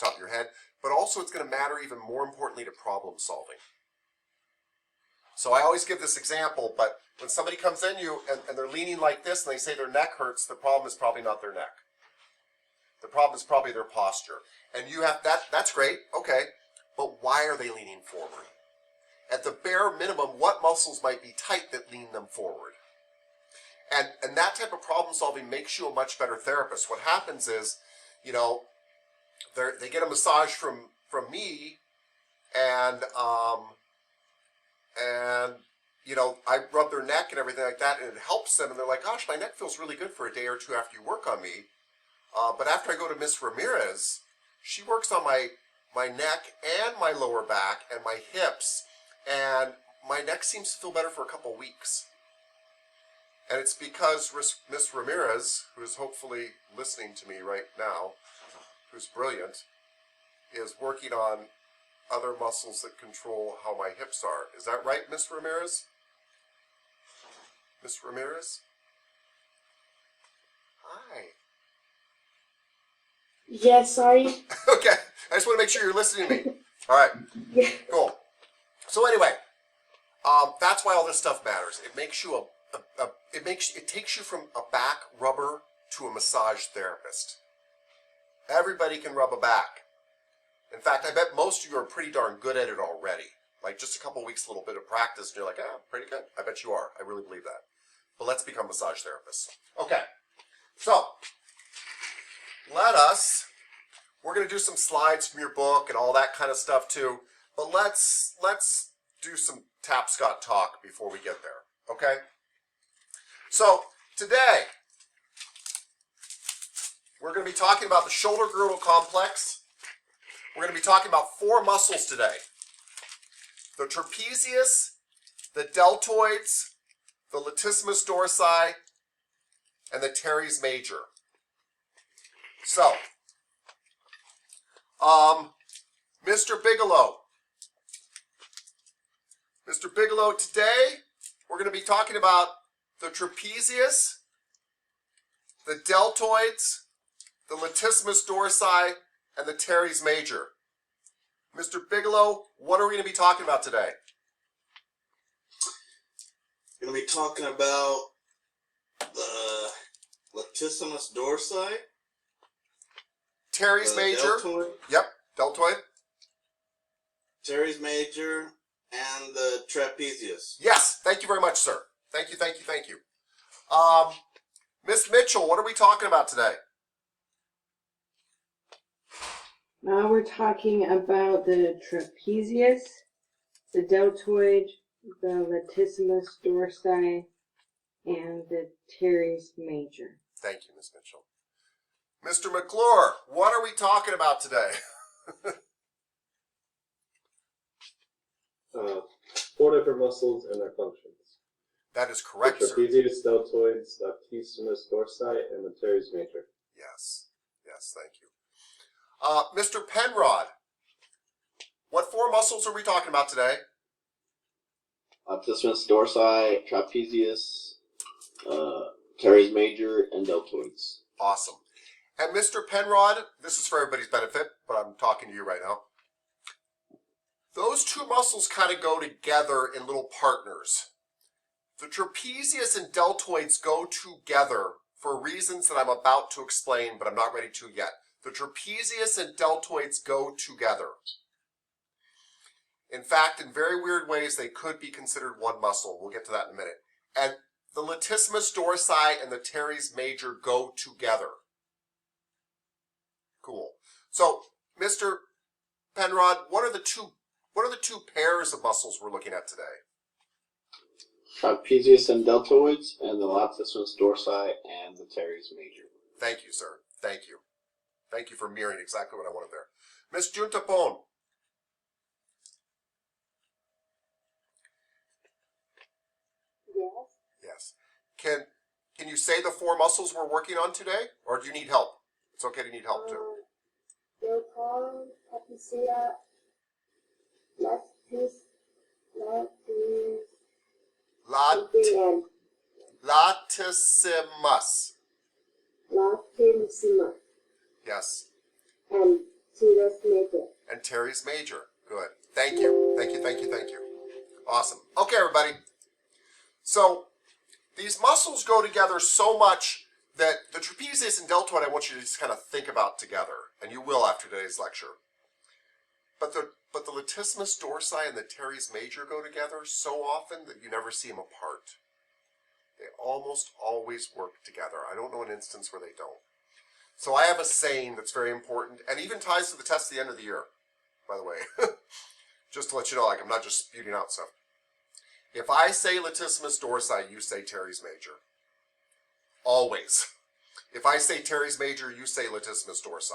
the top of your head, but also it's going to matter even more importantly to problem solving. So I always give this example, but when somebody comes in you and they're leaning like this and they say their neck hurts, the problem is probably not their neck. The problem is probably their posture. And you have that's great, okay, but why are they leaning forward? At the bare minimum, what muscles might be tight that lean them forward? And that type of problem solving makes you a much better therapist. What happens is, you know, they get a massage from me, and you know, I rub their neck and everything like that, and it helps them, and they're like, gosh, my neck feels really good for a day or two after you work on me. But after I go to Miss Ramirez, she works on my neck and my lower back and my hips, and my neck seems to feel better for a couple weeks. And it's because Miss Ramirez, who is hopefully listening to me right now, who's brilliant, is working on other muscles that control how my hips are. Is that right, Miss Ramirez? Miss Ramirez? Hi. Yes, sorry. Okay, I just want to make sure you're listening to me. All right, Yeah. cool. So anyway, that's why all this stuff matters. It makes you it takes you from a back rubber to a massage therapist. Everybody can rub a back. In fact, I bet most of you are pretty darn good at it already. Like just a couple weeks, a little bit of practice, and you're like, ah, pretty good. I bet you are. I really believe that. But let's become massage therapists. Okay, so we're going to do some slides from your book and all that kind of stuff too. But let's do some Tapscott talk before we get there, okay? So today, we're going to be talking about the shoulder girdle complex. We're going to be talking about 4 muscles today. The trapezius, the deltoids, the latissimus dorsi, and the teres major. So, Mr. Bigelow. Mr. Bigelow, today we're going to be talking about the trapezius, the deltoids, the latissimus dorsi, and the teres major. Mr. Bigelow, what are we going to be talking about today? We're going to be talking about the latissimus dorsi, teres major. deltoid, Yep, deltoid. teres major, and the trapezius. Yes, thank you very much, sir. Thank you, thank you, thank you. Miss Mitchell, what are we talking about today? Now we're talking about the trapezius, the deltoid, the latissimus dorsi, and the teres major. Thank you, Miss Mitchell. Mr. McClure, what are we talking about today? 4 different muscles and their functions. That is correct, The sir. trapezius, deltoids, latissimus dorsi, and the teres major. Yes, yes, thank you. Mr. Penrod, what 4 muscles are we talking about today? Latissimus dorsi, trapezius, teres major, and deltoids. Awesome. And Mr. Penrod, this is for everybody's benefit, but I'm talking to you right now. Those 2 muscles kind of go together in little partners. The trapezius and deltoids go together for reasons that I'm about to explain, but I'm not ready to yet. The trapezius and deltoids go together. In fact, in very weird ways, they could be considered one muscle. We'll get to that in a minute. And the latissimus dorsi and the teres major go together. Cool. So, Mr. Penrod, what are the two pairs of muscles we're looking at today? Trapezius and deltoids, and the latissimus dorsi, and the teres major. Thank you, sir. Thank you. Thank you for mirroring exactly what I wanted there. Miss Juntapon. Yes. Yes. Can you say the 4 muscles we're working on today, or do you need help? It's okay to need help too. Deltoid, trapezius, Latissimus. latissimus, Yes. and teres major. And teres major. Good. Thank you. Thank you, thank you, thank you. Awesome. Okay, everybody. So these muscles go together so much that the trapezius and deltoid I want you to just kind of think about together, and you will after today's lecture. But the latissimus dorsi and the teres major go together so often that you never see them apart. They almost always work together. I don't know an instance where they don't. So I have a saying that's very important, and even ties to the test at the end of the year, by the way. Just to let you know, like I'm not just spewing out stuff. If I say latissimus dorsi, you say teres major. Always. If I say teres major, you say latissimus dorsi.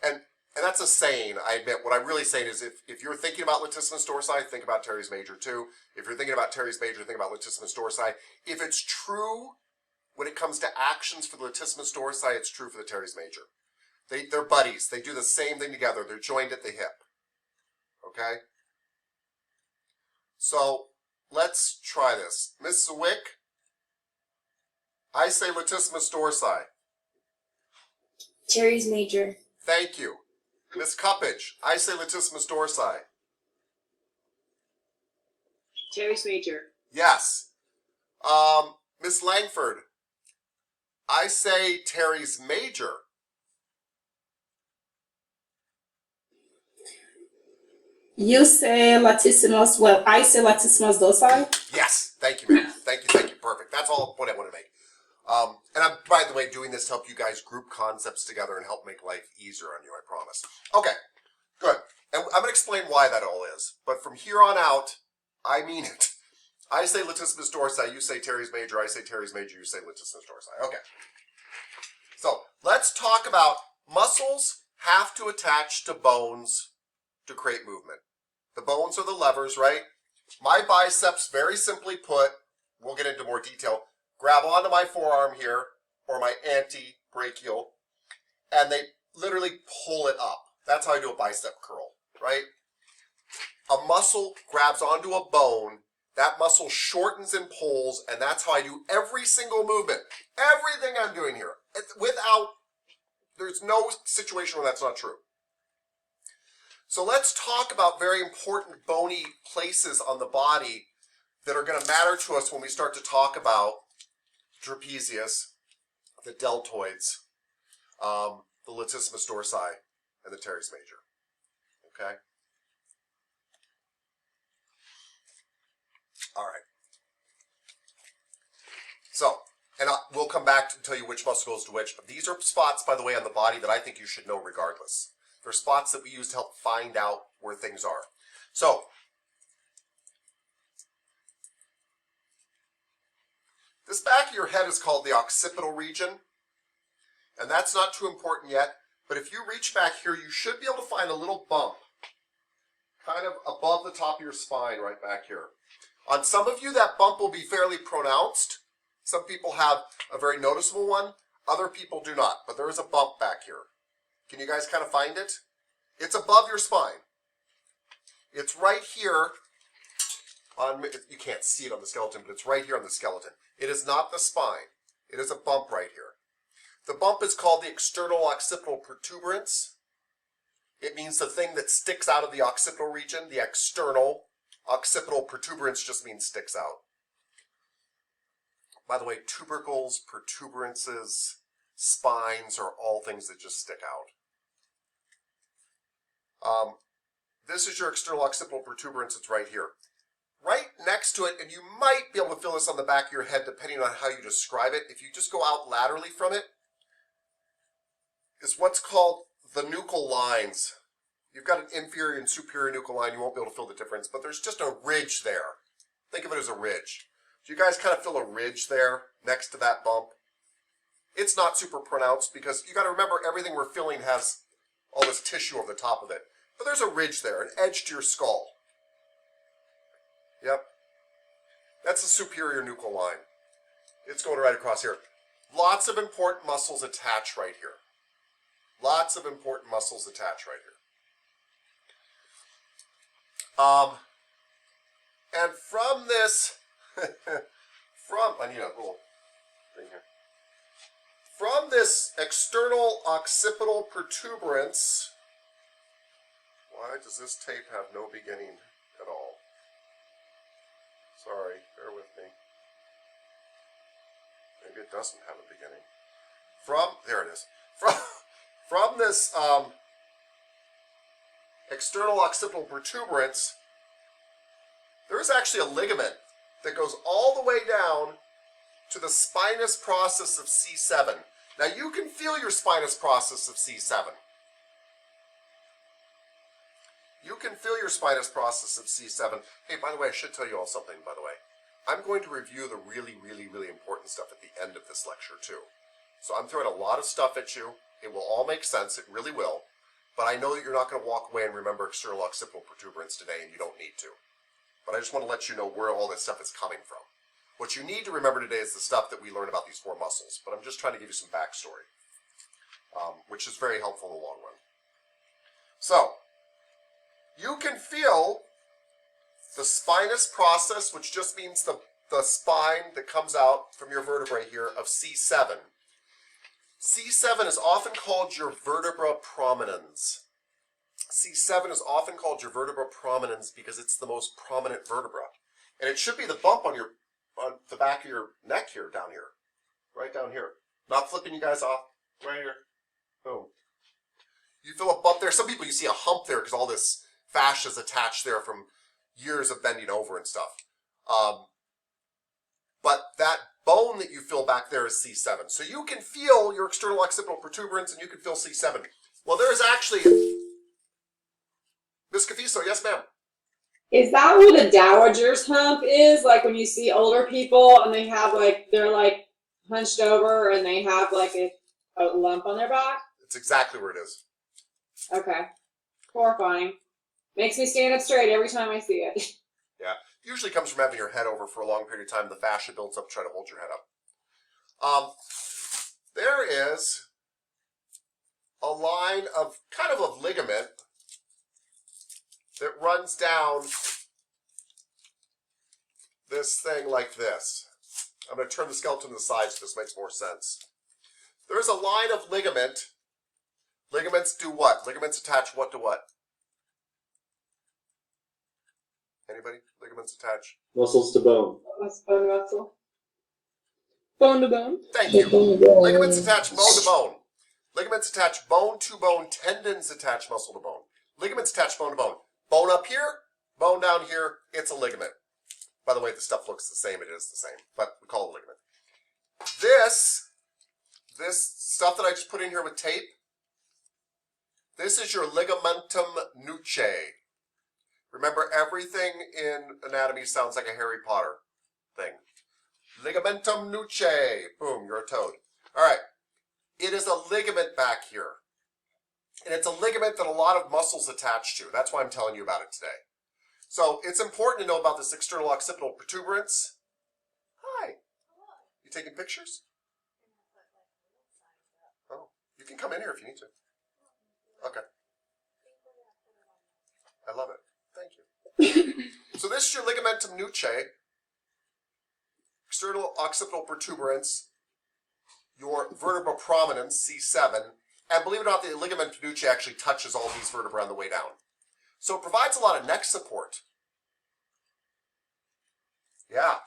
And that's a saying, I admit. What I'm really saying is if you're thinking about latissimus dorsi, think about teres major too. If you're thinking about teres major, think about latissimus dorsi. If it's true when it comes to actions for the latissimus dorsi, it's true for the teres major. They're buddies. They do the same thing together. They're joined at the hip. Okay? So let's try this. Miss Zwick, I say latissimus dorsi. Teres major. Thank you. Miss Cuppage, I say latissimus dorsi. Teres major. Yes. Miss Langford, I say teres major. You say latissimus, well, I say latissimus dorsi. Yes. Thank you, ma'am. Thank you, thank you. Perfect. That's all what I want to make. And I'm, by the way, doing this to help you guys group concepts together and help make life easier on you, I promise. Okay, good. And I'm going to explain why that all is. But from here on out, I mean it. I say latissimus dorsi, you say teres major, I say teres major, you say latissimus dorsi. Okay. So let's talk about muscles have to attach to bones to create movement. The bones are the levers, right? My biceps, very simply put, we'll get into more detail, grab onto my forearm here, or my antebrachial, and they literally pull it up. That's how I do a bicep curl, right? A muscle grabs onto a bone, that muscle shortens and pulls, and that's how I do every single movement. Everything I'm doing here. There's no situation where that's not true. So let's talk about very important bony places on the body that are going to matter to us when we start to talk about trapezius, the deltoids, the latissimus dorsi, and the teres major. Okay? All right. So, and we'll come back to tell you which muscle goes to which. These are spots, by the way, on the body that I think you should know regardless. They're spots that we use to help find out where things are. So, this back of your head is called the occipital region, and that's not too important yet, but if you reach back here, you should be able to find a little bump kind of above the top of your spine right back here. On some of you, that bump will be fairly pronounced. Some people have a very noticeable one. Other people do not, but there is a bump back here. Can you guys kind of find it? It's above your spine. It's right here on, you can't see it on the skeleton, but it's right here on the skeleton. It is not the spine. It is a bump right here. The bump is called the external occipital protuberance. It means the thing that sticks out of the occipital region. The external occipital protuberance just means sticks out. By the way, tubercles, protuberances, spines are all things that just stick out. This is your external occipital protuberance. It's right here. Right next to it, and you might be able to feel this on the back of your head depending on how you describe it. If you just go out laterally from it, is what's called the nuchal lines. You've got an inferior and superior nuchal line. You won't be able to feel the difference, but there's just a ridge there. Think of it as a ridge. Do you guys kind of feel a ridge there next to that bump? It's not super pronounced because you got to remember everything we're feeling has all this tissue over the top of it. But there's a ridge there, an edge to your skull. Yep. That's the superior nuchal line. It's going right across here. Lots of important muscles attach right here. Lots of important muscles attach right here. And from this, I need a little thing here. From this external occipital protuberance, Why does this tape have no beginning at all? Sorry, bear with me. Maybe it doesn't have a beginning. There it is. From this external occipital protuberance, there is actually a ligament that goes all the way down to the spinous process of C7. Now you can feel your spinous process of C7. You can feel your spinous process of C7. Hey, by the way, I should tell you all something, by the way. I'm going to review the really, really, really important stuff at the end of this lecture, too. So I'm throwing a lot of stuff at you. It will all make sense. It really will. But I know that you're not going to walk away and remember external occipital protuberance today, and you don't need to. But I just want to let you know where all this stuff is coming from. What you need to remember today is the stuff that we learn about these 4 muscles. But I'm just trying to give you some backstory, which is very helpful in the long run. So, you can feel the spinous process, which just means the spine that comes out from your vertebrae here of C7. C7 is often called your vertebra prominens. C7 is often called your vertebra prominens because it's the most prominent vertebra. And it should be the bump on the back of your neck here, down here. Right down here. Not flipping you guys off. Right here. Boom. You feel a bump there. Some people, you see a hump there because all this fascia is attached there from years of bending over and stuff. But that bone that you feel back there is C7. So you can feel your external occipital protuberance and you can feel C7. Well, there is actually... Miss Cafiso, yes ma'am? Is that where the dowager's hump is? Like when you see older people and they have like, they're like hunched over and they have like a lump on their back? It's exactly where it is. Okay. Horrifying. Makes me stand up straight every time I see it. Yeah. Usually comes from having your head over for a long period of time. The fascia builds up to try to hold your head up. There is a line of kind of a ligament that runs down this thing like this. I'm going to turn the skeleton to the side so this makes more sense. There's a line of ligament. Ligaments do what? Ligaments attach what to what? Anybody? Ligaments attach? Muscles to bone. What's bone muscle? Bone to bone. Thank you. Ligaments attach bone to bone. Ligaments attach bone to bone. Tendons attach muscle to bone. Ligaments attach bone to bone. Bone up here, bone down here, it's a ligament. By the way, the stuff looks the same, it is the same, but we call it a ligament. This stuff that I just put in here with tape, this is your ligamentum nuchae. Remember, everything in anatomy sounds like a Harry Potter thing. Ligamentum nuchae. Boom, you're a toad. All right. It is a ligament back here. And it's a ligament that a lot of muscles attach to. That's why I'm telling you about it today. So it's important to know about this external occipital protuberance. Hi. You taking pictures? Oh, you can come in here if you need to. Okay. I love it. Thank you. So this is your ligamentum nuchae, external occipital protuberance, your vertebra prominens, C7, and believe it or not, the ligamentum nuchae actually touches all these vertebrae on the way down. So it provides a lot of neck support. Yeah.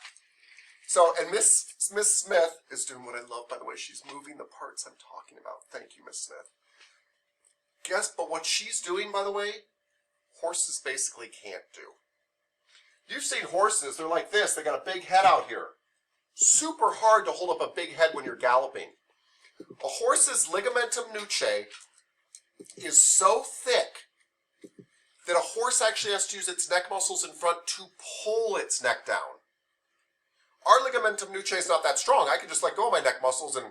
So, and Miss Smith is doing what I love, by the way. She's moving the parts I'm talking about. Thank you, Miss Smith. But what she's doing, by the way, horses basically can't do. You've seen horses, they're like this. They got a big head out here. Super hard to hold up a big head when you're galloping. A horse's ligamentum nuchae is so thick that a horse actually has to use its neck muscles in front to pull its neck down. Our ligamentum nuchae is not that strong. I can just let go of my neck muscles and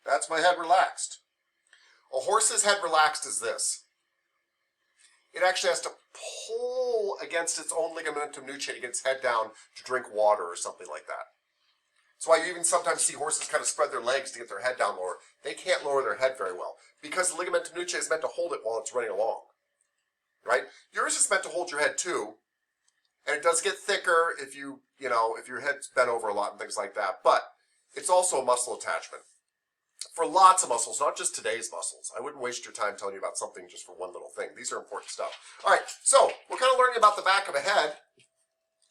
that's my head relaxed. A horse's head relaxed is this. It actually has to pull against its own ligamentum nuchae to get its head down to drink water or something like that. That's why you even sometimes see horses kind of spread their legs to get their head down lower. They can't lower their head very well because the ligamentum nuchae is meant to hold it while it's running along. Right? Yours is meant to hold your head too. And it does get thicker if if your head's bent over a lot and things like that. But it's also a muscle attachment. for lots of muscles, not just today's muscles. I wouldn't waste your time telling you about something just for one little thing. These are important stuff. All right, so we're kind of learning about the back of a head.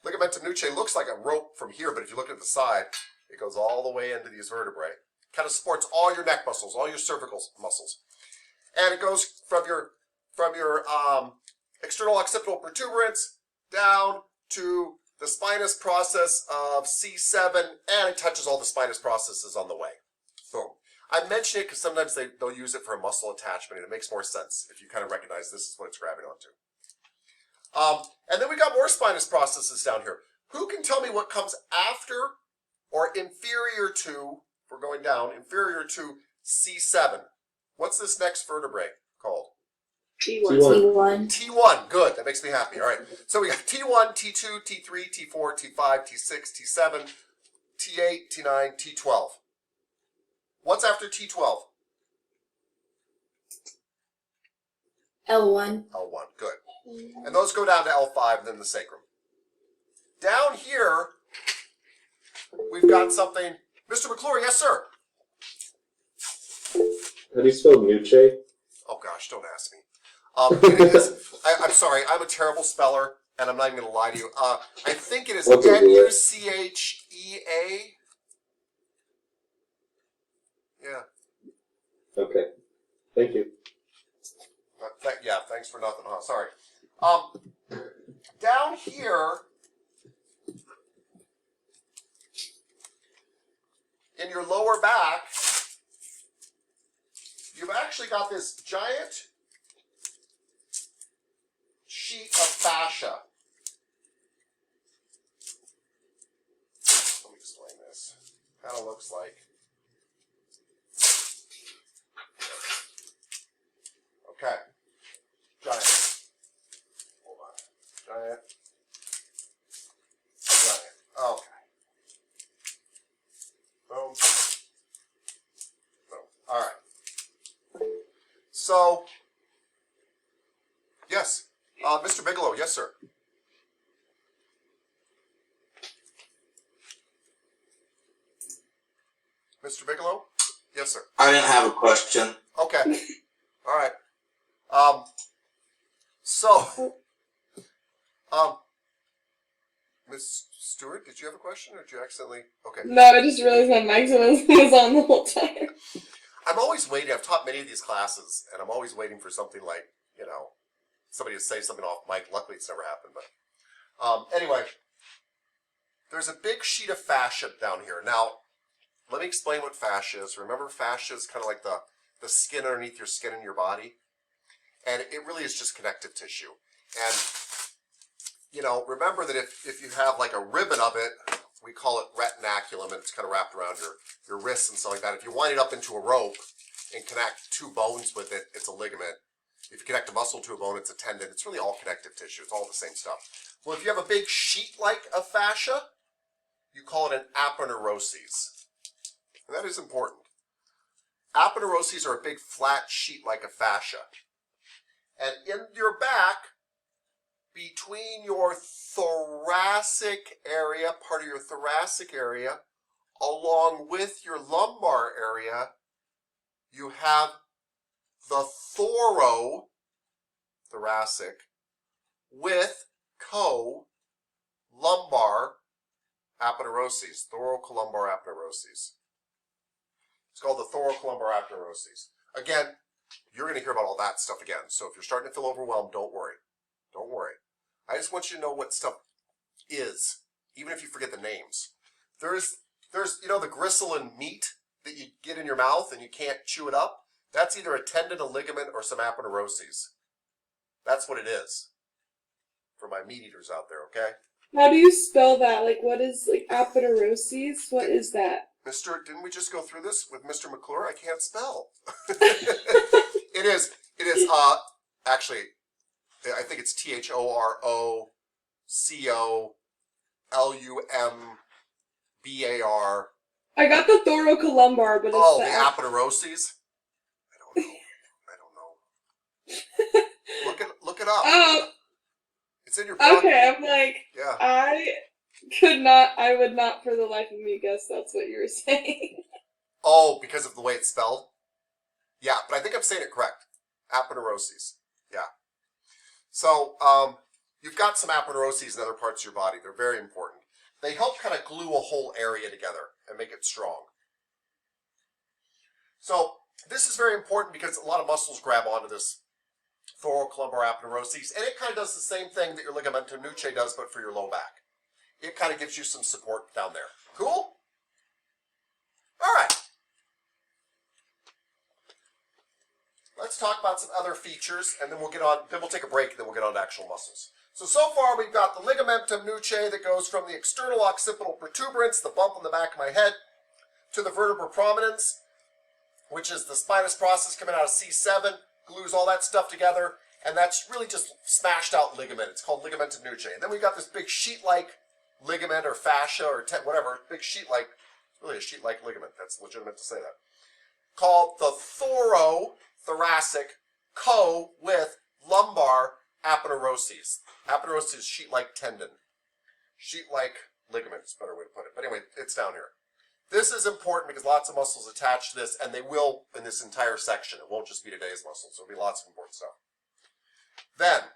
Ligamentum nuchae looks like a rope from here, but if you look at the side, it goes all the way into these vertebrae. Kind of supports all your neck muscles, all your cervical muscles. And it goes from your external occipital protuberance down to the spinous process of C7, and it touches all the spinous processes on the way. Boom. I mention it because sometimes they'll use it for a muscle attachment, and it makes more sense if you kind of recognize this is what it's grabbing onto. And then we got more spinous processes down here. Who can tell me what comes after or inferior to, if we're going down, inferior to C7? What's this next vertebrae called? T1. T1, good, that makes me happy. All right, so we got T1, T2, T3, T4, T5, T6, T7, T8, T9, T12. What's after T12? L1. L1, good. And those go down to L5, and then the sacrum. Down here, we've got something. Mr. McClure, yes, sir? How do you spell nuchae? Oh, gosh, don't ask me. It is, I'm sorry, I'm a terrible speller, and I'm not even going to lie to you. I think it is What's it? Nuchea. Yeah. Okay. Thank you. Yeah, thanks for nothing, huh? Sorry. Down here, in your lower back, you've actually got this giant sheet of fascia. Let me explain this. Kind of looks like. Okay. Giant. Hold on. Giant. Okay. Boom. Boom. All right. So, yes. Mr. Bigelow, yes, sir. Mr. Bigelow? Yes, sir. I didn't have a question. Okay. All right. Miss Stewart, did you have a question, or did you accidentally? Okay. No, I just realized my mic was on the whole time. I'm always waiting. I've taught many of these classes, and I'm always waiting for something like, somebody to say something off mic. Luckily, it's never happened, but anyway, there's a big sheet of fascia down here. Now, let me explain what fascia is. Remember, fascia is kind of like the skin underneath your skin in your body, and it really is just connective tissue. And remember that if you have like a ribbon of it, we call it retinaculum, and it's kind of wrapped around your wrists and stuff like that. If you wind it up into a rope and connect two bones with it, it's a ligament. If you connect a muscle to a bone, it's a tendon. It's really all connective tissue. It's all the same stuff. Well, if you have a big sheet like a fascia, you call it an aponeuroses. And that is important. Aponeuroses are a big flat sheet like a fascia. And in your back, between your thoracic area, part of your thoracic area, along with your lumbar area, you have the thoracic, with lumbar aponeuroses, thoracolumbar aponeuroses. It's called the thoracolumbar aponeuroses. Again, you're going to hear about all that stuff again. So if you're starting to feel overwhelmed, don't worry. Don't worry. I just want you to know what stuff is, even if you forget the names. There's the gristle and meat that you get in your mouth and you can't chew it up. That's either a tendon, a ligament, or some aponeuroses. That's what it is. For my meat eaters out there, okay? How do you spell that? Like, what is, aponeuroses? What is that? Didn't we just go through this with Mr. McClure? I can't spell. It is, actually, I think it's THOROCOLUMBAR. I got the thoracolumbar, but it's the aponeuroses? I don't know. Look it up. Oh, It's in your pocket. okay, I'm like, Yeah. I would not for the life of me guess that's what you were saying. Oh, because of the way it's spelled? Yeah, but I think I'm saying it correct. Aponeuroses. Yeah. So, you've got some aponeuroses in other parts of your body. They're very important. They help kind of glue a whole area together and make it strong. So, this is very important because a lot of muscles grab onto this thoracolumbar aponeuroses, and it kind of does the same thing that your ligamentum nuchae does, but for your low back. It kind of gives you some support down there. Cool? All right. Let's talk about some other features, and then we'll get on. Then we'll take a break, and then we'll get on to actual muscles. So far we've got the ligamentum nuchae that goes from the external occipital protuberance, the bump on the back of my head, to the vertebra prominens, which is the spinous process coming out of C7, glues all that stuff together, and that's really just smashed out ligament. It's called ligamentum nuchae. And then we've got this big sheet-like ligament or fascia or whatever, big sheet-like, really a sheet-like ligament. That's legitimate to say that. Called the thorathoracic co with lumbar aponeuroses. Aponeuroses is sheet-like tendon. Sheet-like ligament is a better way to put it. But anyway, it's down here. This is important because lots of muscles attach to this, and they will in this entire section. It won't just be today's muscles. There'll be lots of important stuff. Then,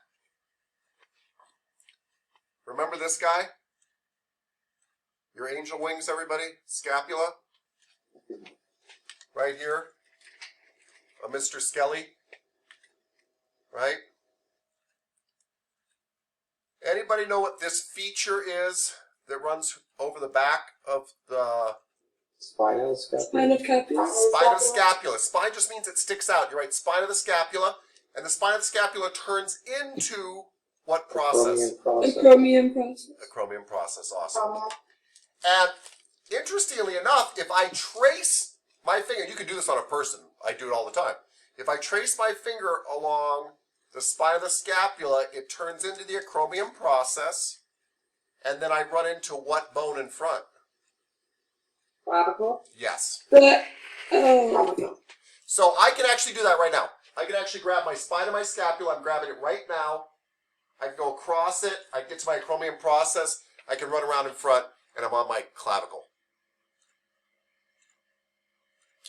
remember this guy? Your angel wings, everybody? Scapula. Right here. A Mr. Skelly. Right? Anybody know what this feature is that runs over the back of the Spine of the scapula. Spine of scapula. spine of the scapula? Spine just means it sticks out. You're right. Spine of the scapula. And the spine of the scapula turns into what process? Chromium The process. chromium process. The chromium process. Awesome. And interestingly enough, if I trace my finger, you can do this on a person. I do it all the time. If I trace my finger along the spine of the scapula, it turns into the acromion process, and then I run into what bone in front? Clavicle. Yes. Oh. So I can actually do that right now. I can actually grab my spine of my scapula. I'm grabbing it right now. I can go across it. I get to my acromion process. I can run around in front, and I'm on my clavicle.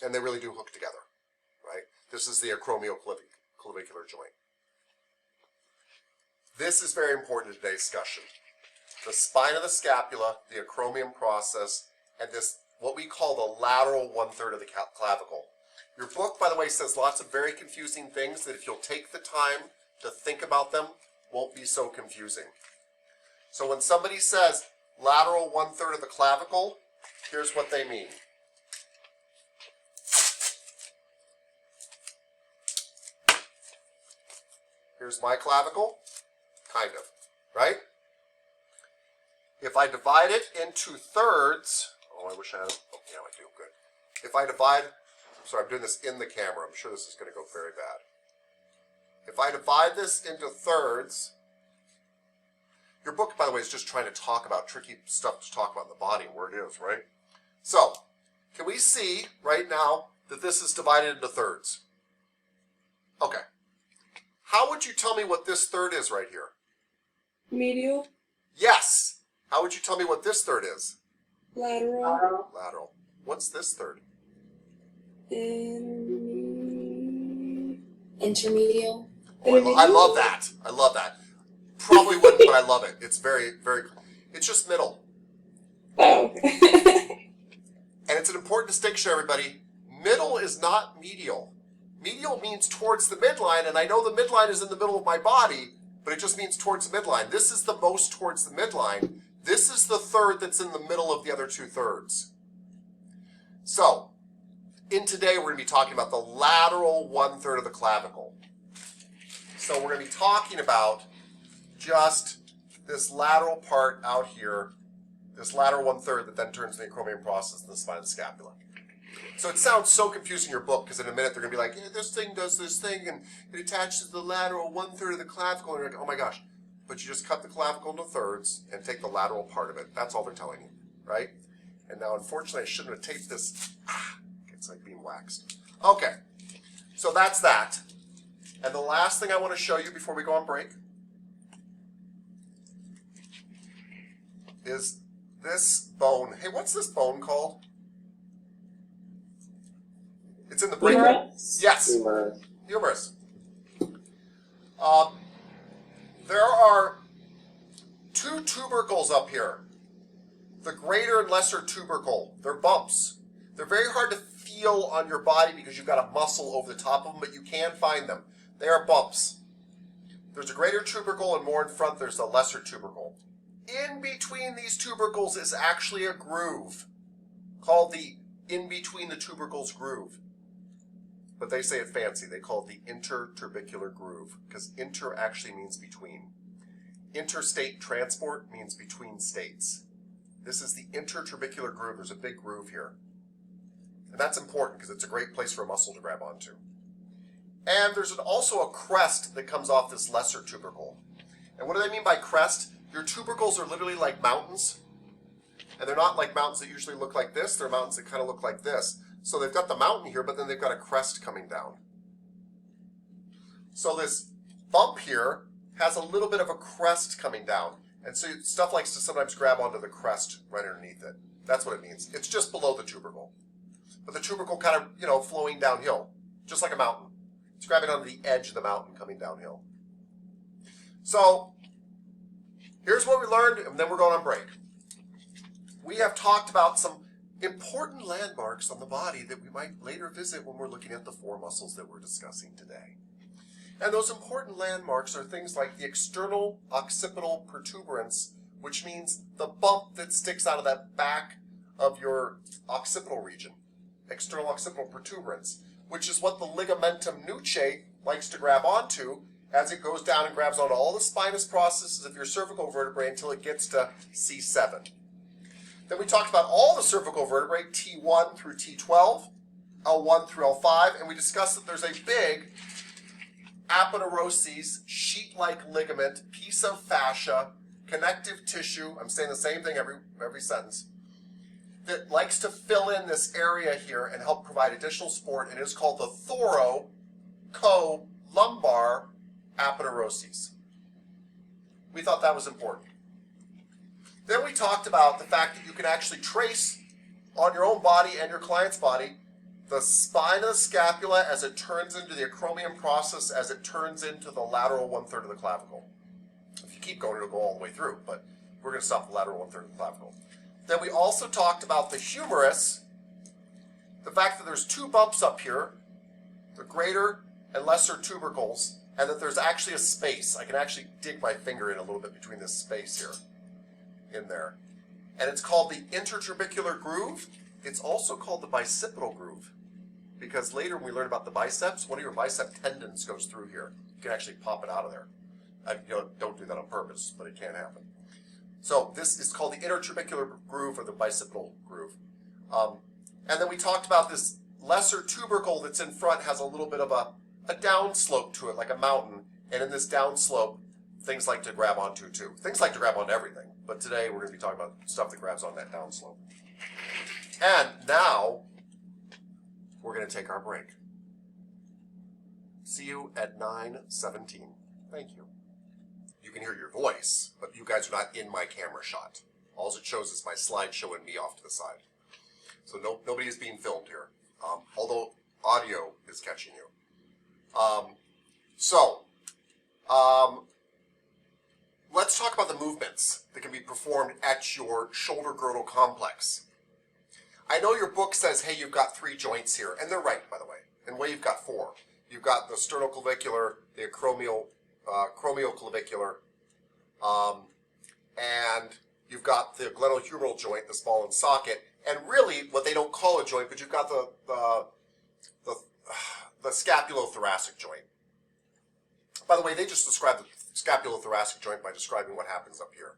And they really do hook together, right? This is the acromioclavicular joint. This is very important in today's discussion. The spine of the scapula, the acromion process, and this, what we call the lateral one-third of the clavicle. Your book, by the way, says lots of very confusing things that if you'll take the time to think about them, won't be so confusing. So when somebody says lateral one-third of the clavicle, here's what they mean. Here's my clavicle, kind of, right? If I divide it into thirds, oh, I wish I had, oh, yeah, I do, good. If I divide, sorry, I'm doing this in the camera. I'm sure this is going to go very bad. If I divide this into thirds, your book, by the way, is just trying to talk about tricky stuff to talk about in the body and where it is, right? So, can we see right now that this is divided into thirds? Okay. How would you tell me what this third is right here? Medial. Yes. How would you tell me what this third is? Lateral. Lateral. What's this third? Intermedial. Oh, I love that. I love that. Probably wouldn't, but I love it. It's very, very, it's just middle. Oh. And it's an important distinction, everybody. Middle is not medial. Medial means towards the midline, and I know the midline is in the middle of my body, but it just means towards the midline. This is the most towards the midline. This is the third that's in the middle of the other two thirds. So, in today we're going to be talking about the lateral one-third of the clavicle. So we're going to be talking about just this lateral part out here, this lateral one-third that then turns into the acromion process in the spine of the scapula. So it sounds so confusing in your book because in a minute they're going to be like, yeah, this thing does this thing and it attaches to the lateral one-third of the clavicle. And you're like, oh my gosh. But you just cut the clavicle into thirds and take the lateral part of it. That's all they're telling you, right? And now, unfortunately, I shouldn't have taped this. It's like being waxed. Okay, so that's that. And the last thing I want to show you before we go on break is this bone. Hey, what's this bone called? It's in the break room. Yes. Humor. Humerus. There are two tubercles up here. The greater and lesser tubercle. They're bumps. They're very hard to feel on your body because you've got a muscle over the top of them, but you can find them. They are bumps. There's a greater tubercle, and more in front there's a lesser tubercle. In between these tubercles is actually a groove called the in between the tubercles groove. But they say it fancy. They call it the interturbicular groove because inter actually means between. Interstate transport means between states. This is the interturbicular groove. There's a big groove here. And that's important because it's a great place for a muscle to grab onto. And there's also a crest that comes off this lesser tubercle. And what do they mean by crest? Your tubercles are literally like mountains. And they're not like mountains that usually look like this. They're mountains that kind of look like this. So they've got the mountain here, but then they've got a crest coming down. So this bump here has a little bit of a crest coming down. And so stuff likes to sometimes grab onto the crest right underneath it. That's what it means. It's just below the tubercle. But the tubercle kind of, flowing downhill, just like a mountain. It's grabbing onto the edge of the mountain coming downhill. So here's what we learned, and then we're going on break. We have talked about some important landmarks on the body that we might later visit when we're looking at the four muscles that we're discussing today. And those important landmarks are things like the external occipital protuberance, which means the bump that sticks out of that back of your occipital region. External occipital protuberance, which is what the ligamentum nuchae likes to grab onto as it goes down and grabs onto all the spinous processes of your cervical vertebrae until it gets to C7. Then we talked about all the cervical vertebrae, T1 through T12, L1 through L5, and we discussed that there's a big aponeurosis, sheet-like ligament, piece of fascia, connective tissue, I'm saying the same thing every sentence, that likes to fill in this area here and help provide additional support, and it is called the thoracolumbar aponeurosis. We thought that was important. Then we talked about the fact that you can actually trace on your own body and your client's body the spine of the scapula as it turns into the acromion process, as it turns into the lateral one-third of the clavicle. If you keep going, it'll go all the way through, but we're going to stop the lateral one-third of the clavicle. Then we also talked about the humerus, the fact that there's two bumps up here, the greater and lesser tubercles, and that there's actually a space. I can actually dig my finger in a little bit between this space here, in there. And it's called the interturbicular groove. It's also called the bicipital groove, because later when we learn about the biceps, one of your bicep tendons goes through here. You can actually pop it out of there. Don't do that on purpose, but it can happen. So this is called the interturbicular groove or the bicipital groove. And then we talked about this lesser tubercle that's in front has a little bit of a downslope to it, like a mountain. And in this downslope, things like to grab onto too. Things like to grab onto everything. But today we're going to be talking about stuff that grabs on that downslope. And now we're going to take our break. See you at 9:17. Thank you. You can hear your voice, but you guys are not in my camera shot. All it shows is my slideshow and me off to the side. So nobody is being filmed here, although audio is catching you. Let's talk about the movements that can be performed at your shoulder girdle complex. I know your book says, hey, you've got 3 joints here, and they're right, by the way. In a way, you've got 4. You've got the sternoclavicular, the acromioclavicular, and you've got the glenohumeral joint, the small and socket, and really what they don't call a joint, but you've got the scapulothoracic joint. By the way, they just describe the scapulothoracic joint by describing what happens up here.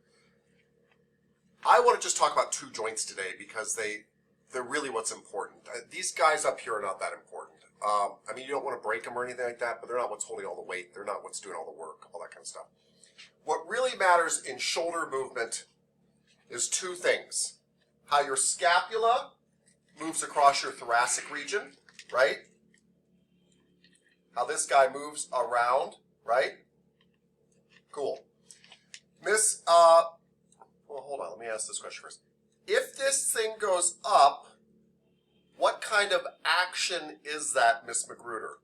I want to just talk about 2 joints today because they're really what's important. These guys up here are not that important. I mean, you don't want to break them or anything like that, but they're not what's holding all the weight. They're not what's doing all the work, all that kind of stuff. What really matters in shoulder movement is 2 things. How your scapula moves across your thoracic region, right? How this guy moves around, right? Cool. Well, hold on. Let me ask this question first. If this thing goes up, What kind of action is that, Miss Magruder?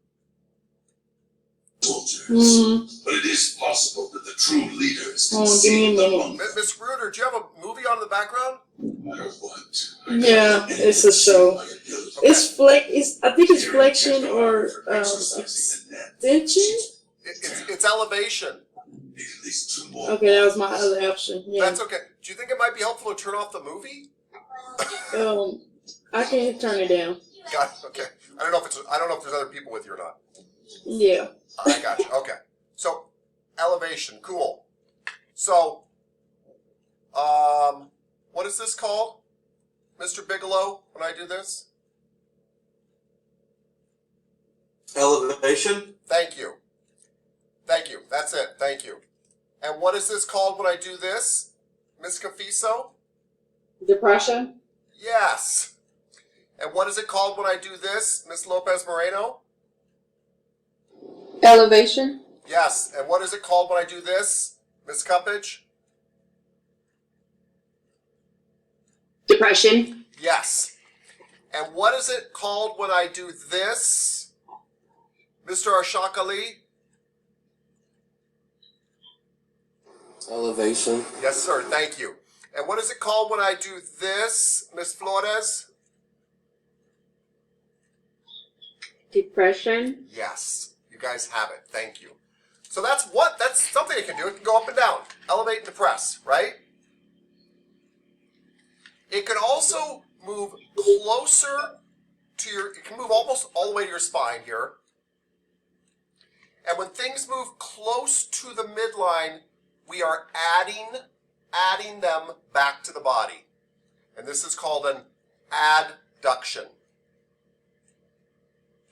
Soldiers. But it is possible that the true leader is give me a concealed minute. among them. Miss Magruder, do you have a movie on in the background? No matter what. Yeah, it's a show. It's I think it's flexion or extension. It's elevation. At least 2 more. Okay, that was my other option. Yeah. That's okay. Do you think it might be helpful to turn off the movie? I can turn it down. Got it. Okay. I don't know if there's other people with you or not. Yeah. I got you. Okay. So, elevation. Cool. So, what is this called, Mr. Bigelow, when I do this? Elevation. Thank you. Thank you. That's it. Thank you. And what is this called when I do this, Miss Confiso? Depression. Yes. And what is it called when I do this, Miss Lopez Moreno? Elevation. Yes. And what is it called when I do this, Miss Cuppage? Depression. Yes. And what is it called when I do this, Mr. Arshakali? Elevation. Yes, sir. Thank you. And what is it called when I do this, Miss Flores? Depression. Yes. You guys have it. Thank you. So that's something it can do. It can go up and down, elevate and depress, right? It can also move closer to it can move almost all the way to your spine here. And when things move close to the midline, we are adding them back to the body. And this is called an adduction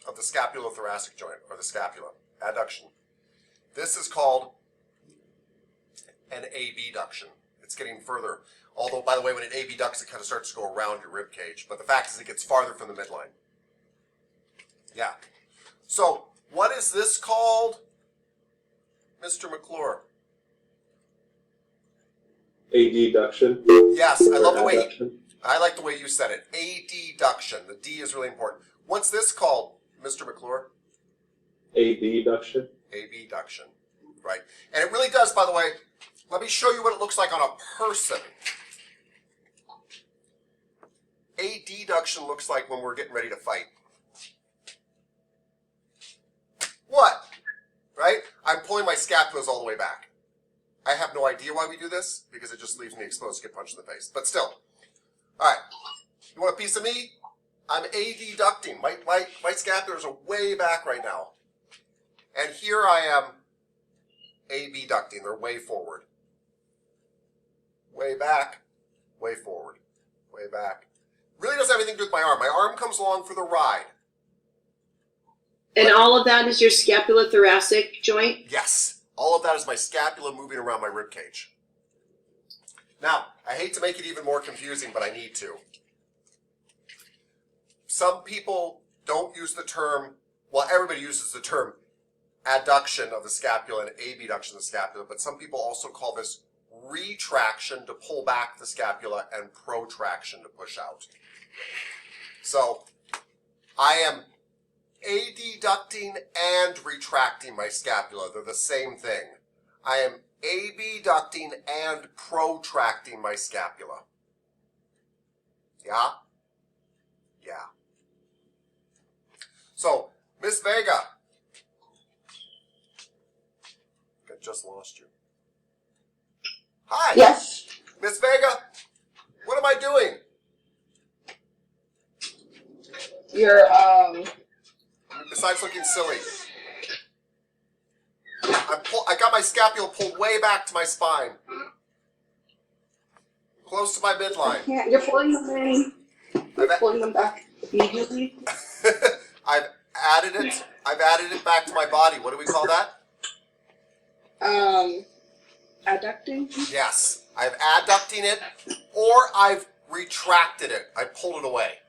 of the scapulothoracic joint, or the scapula. Adduction. This is called an abduction. It's getting further. Although, by the way, when it abducts, it kind of starts to go around your rib cage. But the fact is it gets farther from the midline. Yeah. So, what is this called, Mr. McClure? Adduction. Yes, I love the way Adduction. I like the way you said it. Adduction. The D is really important. What's this called, Mr. McClure? Adduction. Abduction. Right. And it really does, by the way, let me show you what it looks like on a person. Adduction looks like when we're getting ready to fight. What? Right? I'm pulling my scapulas all the way back. I have no idea why we do this, because it just leaves me exposed to get punched in the face. But still. All right. You want a piece of me? I'm adducting. My scapulars are way back right now. And here I am abducting. They're way forward. Way back, way forward, way back. Really doesn't have anything to do with my arm. My arm comes along for the ride. And all of that is your scapulothoracic joint? Yes. All of that is my scapula moving around my rib cage. Now, I hate to make it even more confusing, but I need to. Some people don't use the term, well, everybody uses the term adduction of the scapula and abduction of the scapula, but some people also call this retraction to pull back the scapula and protraction to push out. So, I am adducting and retracting my scapula. They're the same thing. I am abducting and protracting my scapula. Yeah? Yeah. So, Miss Vega. I just lost you. Hi. Yes. Miss Vega, what am I doing? Your Besides looking silly. I got my scapula pulled way back to my spine. Close to my midline. can't. You're pulling them in. You're pulling them back immediately. I've added it back to my body. What do we call that? Adducting. Yes. I've adducting it, or I've retracted it. I pulled it away.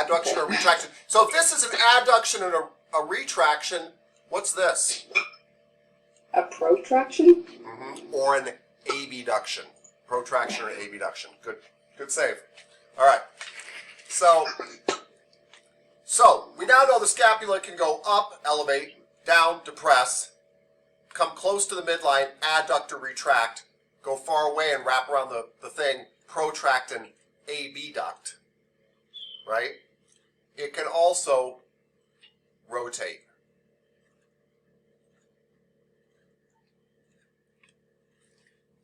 Adduction or retraction. So if this is an adduction and a retraction, what's this? A protraction. Or an abduction. Protraction or abduction. Good save. All right. So So, we now know the scapula can go up, elevate, down, depress, come close to the midline, adductor, retract, go far away and wrap around the thing, protract and abduct, right? It can also rotate.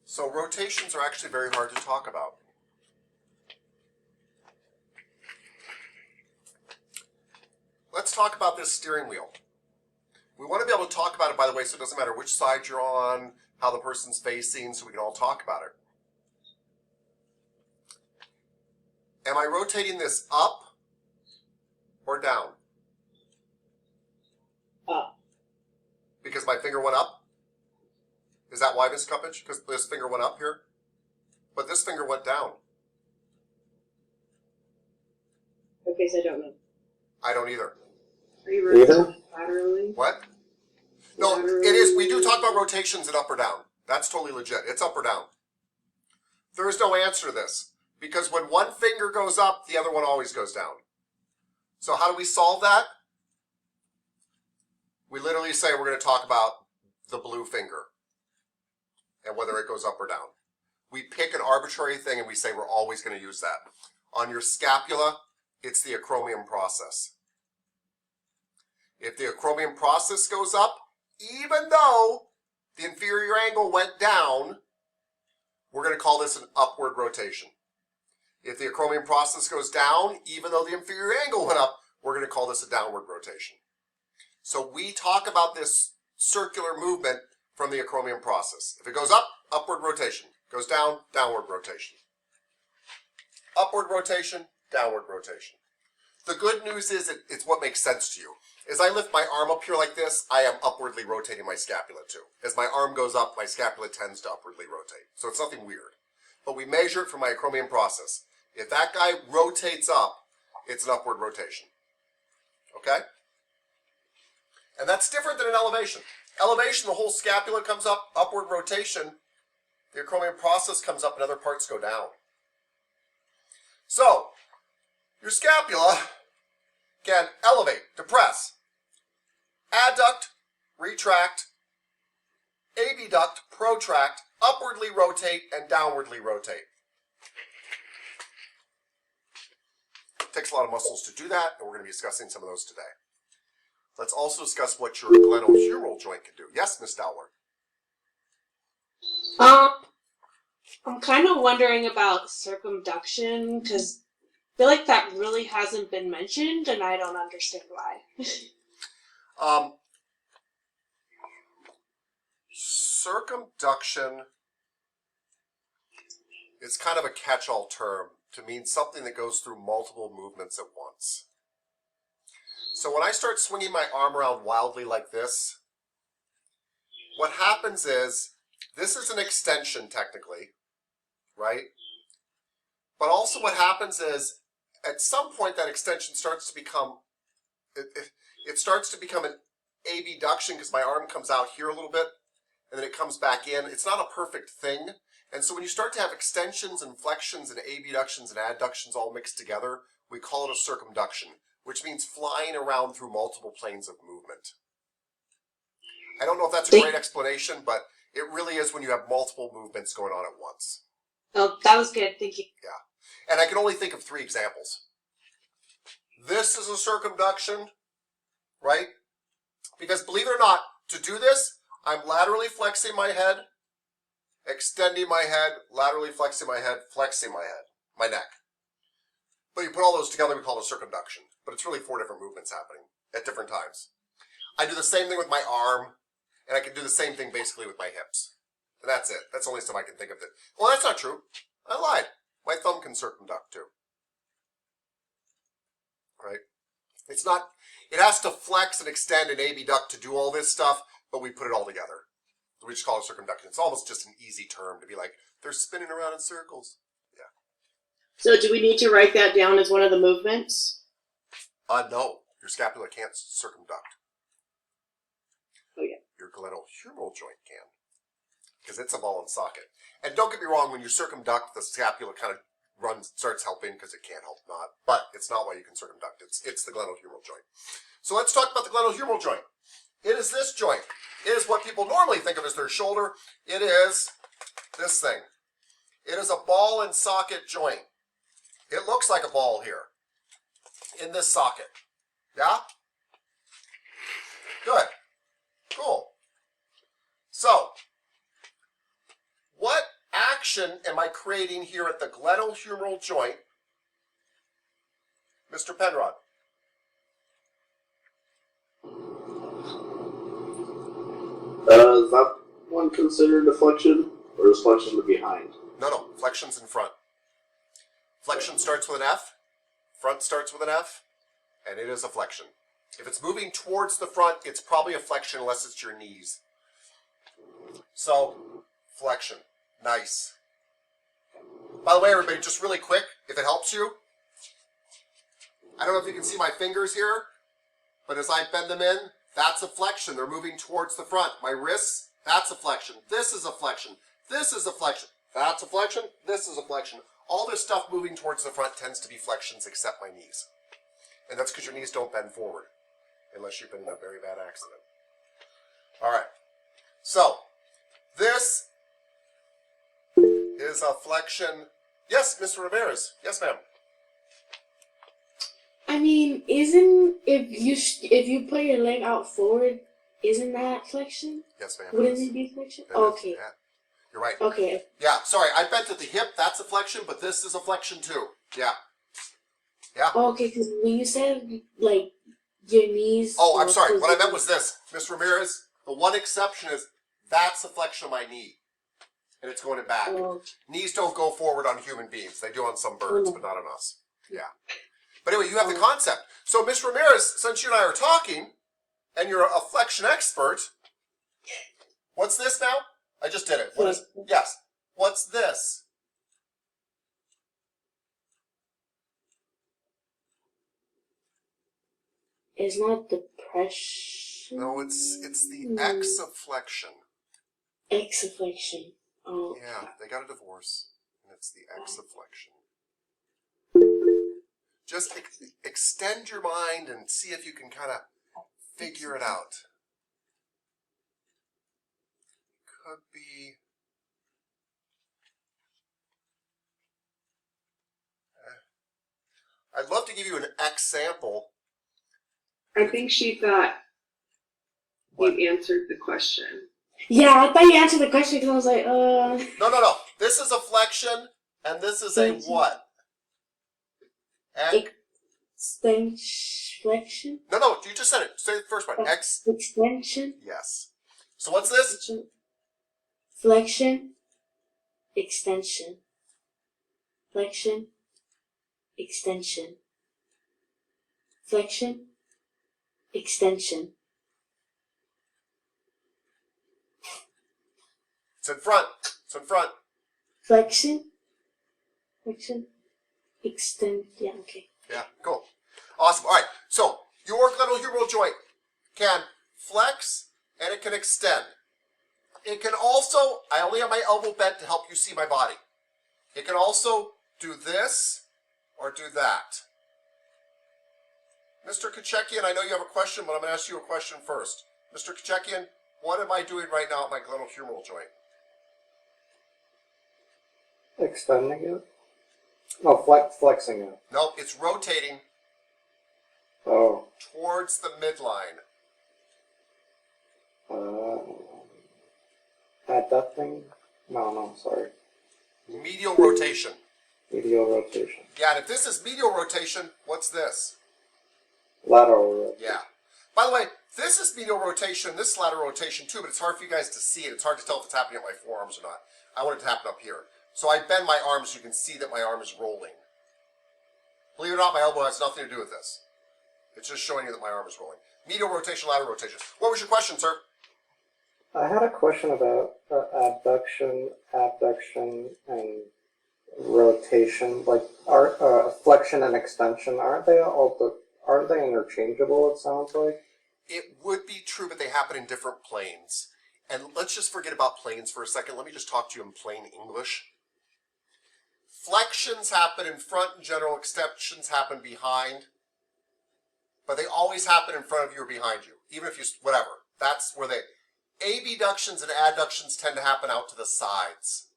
So rotations are actually very hard to talk about. Let's talk about this steering wheel. We want to be able to talk about it, by the way, so it doesn't matter which side you're on, how the person's facing, so we can all talk about it. Am I rotating this up or down? Up. Because my finger went up? Is that why, Miss Cuppage? Because this finger went up here? But this finger went down. Okay, so I don't know. I don't either. Are you rotating laterally? What? No, it is. We do talk about rotations and up or down. That's totally legit. It's up or down. There is no answer to this. Because when one finger goes up, the other one always goes down. So how do we solve that? We literally say we're going to talk about the blue finger and whether it goes up or down. We pick an arbitrary thing and we say we're always going to use that. On your scapula, it's the acromion process. If the acromion process goes up, even though the inferior angle went down, we're going to call this an upward rotation. If the acromion process goes down, even though the inferior angle went up, we're going to call this a downward rotation. So we talk about this circular movement from the acromion process. If it goes up, upward rotation. Goes down, downward rotation. Upward rotation, downward rotation. The good news is it's what makes sense to you. As I lift my arm up here like this, I am upwardly rotating my scapula too. As my arm goes up, my scapula tends to upwardly rotate. So it's nothing weird. But we measure it from my acromion process. If that guy rotates up, it's an upward rotation. Okay? And that's different than an elevation. Elevation, the whole scapula comes up, upward rotation. The acromion process comes up and other parts go down. So, your scapula can elevate, depress, adduct, retract, abduct, protract, upwardly rotate, and downwardly rotate. It takes a lot of muscles to do that, and we're going to be discussing some of those today. Let's also discuss what your glenohumeral joint can do. Yes, Miss Dowler? I'm kind of wondering about circumduction because I feel like that really hasn't been mentioned, and I don't understand why. Circumduction is kind of a catch-all term to mean something that goes through multiple movements at once. So when I start swinging my arm around wildly like this, what happens is, this is an extension technically, right? But also what happens is, at some point that extension starts to become, it starts to become an abduction because my arm comes out here a little bit, and then it comes back in. It's not a perfect thing. And so when you start to have extensions and flexions and abductions and adductions all mixed together, we call it a circumduction, which means flying around through multiple planes of movement. I don't know if that's a great explanation, but it really is when you have multiple movements going on at once. Oh, that was good. Thank you. Yeah. And I can only think of 3 examples. This is a circumduction, right? Because believe it or not, to do this, I'm laterally flexing my head, extending my head, laterally flexing my head, flexing my head, my neck. But you put all those together, we call it a circumduction. But it's really 4 different movements happening at different times. I do the same thing with my arm, and I can do the same thing basically with my hips. And that's it. That's the only stuff I can think of. Well, that's not true. I lied. My thumb can circumduct too. Right? It's not, it has to flex and extend and abduct to do all this stuff, but we put it all together. We just call it circumduction. It's almost just an easy term to be like, they're spinning around in circles. Yeah. So do we need to write that down as one of the movements? No. Your scapula can't circumduct. Oh, yeah. Your glenohumeral joint can. Because it's a ball and socket. And don't get me wrong, when you circumduct, the scapula kind of starts helping because it can't help not. But it's not why you can circumduct. It's the glenohumeral joint. So let's talk about the glenohumeral joint. It is this joint. It is what people normally think of as their shoulder. It is this thing. It is a ball and socket joint. It looks like a ball here in this socket. Yeah? Good. Cool. So, what action am I creating here at the glenohumeral joint, Mr. Penrod? Is that one considered a flexion, or is flexion the behind? No, flexion's in front. Flexion starts with an F, front starts with an F, and it is a flexion. If it's moving towards the front, it's probably a flexion unless it's your knees. So, flexion. Nice. By the way, everybody, just really quick, if it helps you, I don't know if you can see my fingers here, but as I bend them in, that's a flexion. They're moving towards the front. My wrists, that's a flexion. This is a flexion. This is a flexion. That's a flexion. This is a flexion. All this stuff moving towards the front tends to be flexions except my knees. And that's because your knees don't bend forward unless you've been in a very bad accident. All right. So, this is a flexion. Yes, Mr. Ramirez. Yes, ma'am. I mean, if you put your leg out forward, isn't that flexion? Yes, ma'am. Wouldn't it be flexion? It is, Okay. yeah. You're right. Okay. Yeah, sorry, I bent at the hip, that's a flexion, but this is a flexion too. Yeah. Yeah. Okay, because when you said like your knees. Oh, I'm sorry. What I meant was this. Miss Ramirez, the one exception is that's a flexion of my knee. And it's going back. Oh. Knees don't go forward on human beings. They do on some birds, but not on us. Yeah. But anyway, you have the concept. So, Miss Ramirez, since you and I are talking, and you're a flexion expert, what's this now? I just did it. What is? Yes. What's this? It's not depression. No, it's the exaflexion. Exaflexion. Oh. Yeah, they got a divorce, and it's the exaflexion. Just extend your mind and see if you can kind of figure it out. Could be. I'd love to give you an example. I think she thought What? you answered the question. Yeah, I thought you answered the question because I was like, No. This is a flexion, and this is a what? Extension. No, you just said it. Say the first one. Extension. Yes. So what's this? Flexion. Extension. Flexion. Extension. Flexion. Extension. It's in front. It's in front. Flexion. Flexion. Extend. Yeah, okay. Yeah, cool. Awesome. All right. So your glenohumeral joint can flex and it can extend. It can also, I only have my elbow bent to help you see my body. It can also do this or do that. Mr. Kachekian, I know you have a question, but I'm going to ask you a question first. Mr. Kachekian, what am I doing right now at my glenohumeral joint? Extending it? No, flexing it. Nope, it's rotating Oh. towards the midline. Adducting? No, sorry. Medial rotation. Medial rotation. Yeah, and if this is medial rotation, what's this? Lateral rotation. Yeah. By the way, this is medial rotation, this is lateral rotation too, but it's hard for you guys to see it. It's hard to tell if it's happening at my forearms or not. I want it to happen up here. So I bend my arm so you can see that my arm is rolling. Believe it or not, my elbow has nothing to do with this. It's just showing you that my arm is rolling. Medial rotation, lateral rotation. What was your question, sir? I had a question about abduction, abduction, and rotation. Like, flexion and extension, aren't they interchangeable? It sounds like. It would be true, but they happen in different planes. And let's just forget about planes for a second. Let me just talk to you in plain English. flexions happen in front and general extensions happen behind, but they always happen in front of you or behind you, even if you, whatever. That's where they, abductions and adductions tend to happen out to the sides.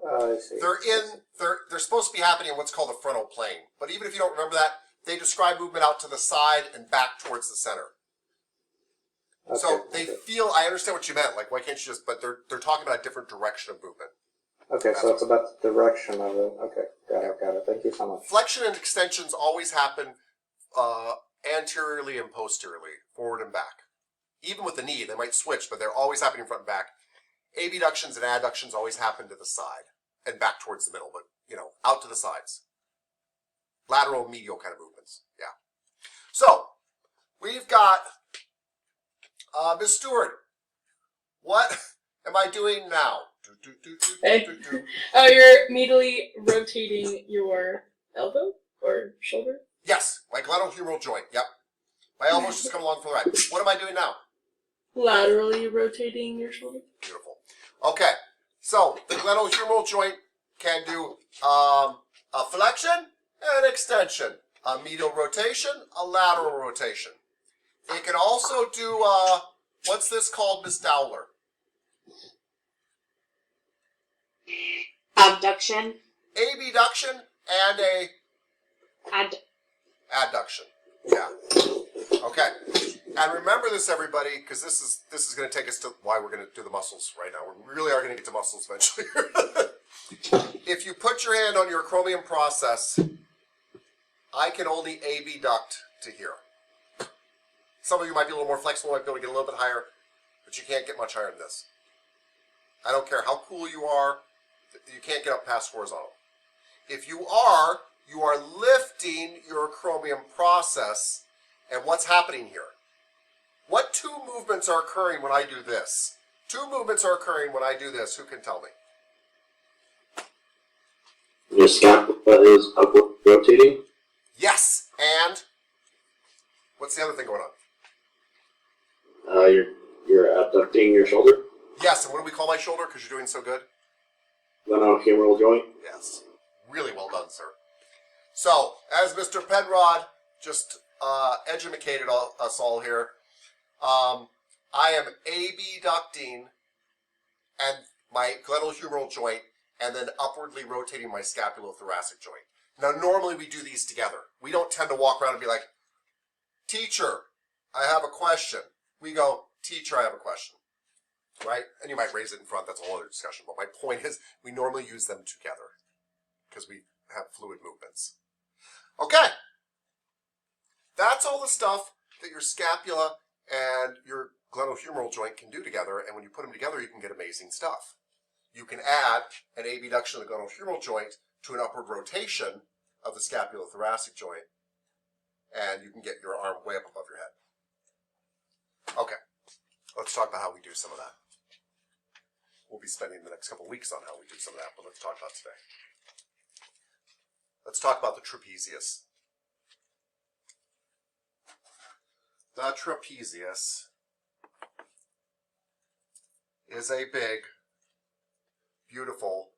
I see. They're supposed to be happening in what's called the frontal plane, but even if you don't remember that, they describe movement out to the side and back towards the center. Okay, So they okay. feel, I understand what you meant, like why can't you just, but they're talking about a different direction of movement. Okay, so it's about the direction of it. Okay, got it. Thank you so much. Flexion and extensions always happen anteriorly and posteriorly, forward and back. Even with the knee, they might switch, but they're always happening front and back. Abductions and adductions always happen to the side and back towards the middle, but, you know, out to the sides. Lateral, medial kind of movements, yeah. So, we've got Ms. Stewart. What am I doing now? Hey. Oh, you're immediately rotating your elbow or shoulder? Yes, my glenohumeral joint, yep. My elbows just come along for the ride. What am I doing now? Laterally rotating your shoulder. Beautiful. Okay, so the glenohumeral joint can do a flexion and an extension, a medial rotation, a lateral rotation. It can also do, what's this called, Miss Dowler? Abduction. Abduction and a adduction. Yeah. Okay. And remember this, everybody, because this is going to take us to why we're going to do the muscles right now. We really are going to get to muscles eventually. If you put your hand on your acromion process, I can only abduct to here. Some of you might be a little more flexible, might be able to get a little bit higher, but you can't get much higher than this. I don't care how cool you are, you can't get up past horizontal. If you are lifting your acromion process, and what's happening here? What two movements are occurring when I do this? Two movements are occurring when I do this. Who can tell me? Your scapula is upward rotating. Yes, and what's the other thing going on? You're abducting your shoulder. Yes, and what do we call my shoulder? Because you're doing so good. Glenohumeral joint. Yes, really well done, sir. So, as Mr. Penrod just educated us all here, I am abducting and my glenohumeral joint and then upwardly rotating my scapulothoracic joint. Now, normally we do these together. We don't tend to walk around and be like, teacher, I have a question. We go, teacher, I have a question. Right? And you might raise it in front. That's a whole other discussion. But my point is, we normally use them together because we have fluid movements. Okay. That's all the stuff that your scapula and your glenohumeral joint can do together. And when you put them together, you can get amazing stuff. You can add an abduction of the glenohumeral joint to an upward rotation of the scapulothoracic joint. And you can get your arm way up above your head. Okay. Let's talk about how we do some of that. We'll be spending the next couple of weeks on how we do some of that, but let's talk about today. Let's talk about the trapezius. The trapezius is a big, beautiful,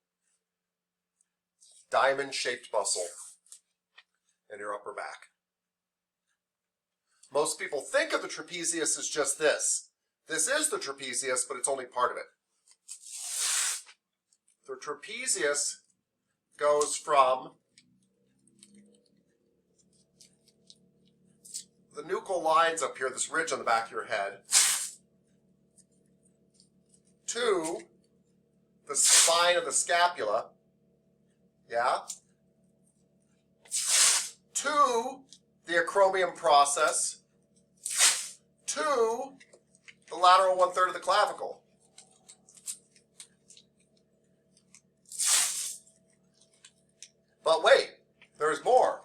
diamond-shaped muscle in your upper back. Most people think of the trapezius as just this. This is the trapezius, but it's only part of it. The trapezius goes from the nuchal lines up here, this ridge on the back of your head, to the spine of the scapula, yeah, to the acromion process, to the lateral 1/3 of the clavicle. But wait, there's more.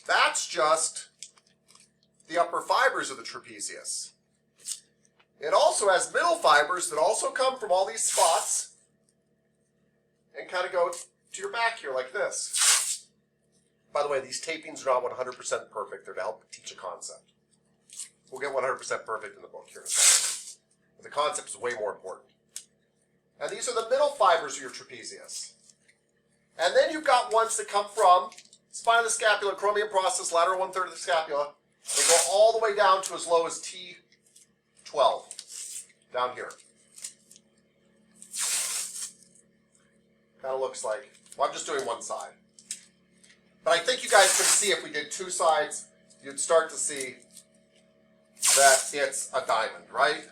That's just the upper fibers of the trapezius. It also has middle fibers that also come from all these spots and kind of go to your back here like this. By the way, these tapings are not 100% perfect. They're to help teach a concept. We'll get 100% perfect in the book here in a second. But the concept is way more important. And these are the middle fibers of your trapezius. And then you've got ones that come from spine of the scapula, acromion process, lateral 1/3 of the scapula. They go all the way down to as low as T12, down here. Kind of looks like, well, I'm just doing one side. But I think you guys can see if we did two sides, you'd start to see that it's a diamond, right?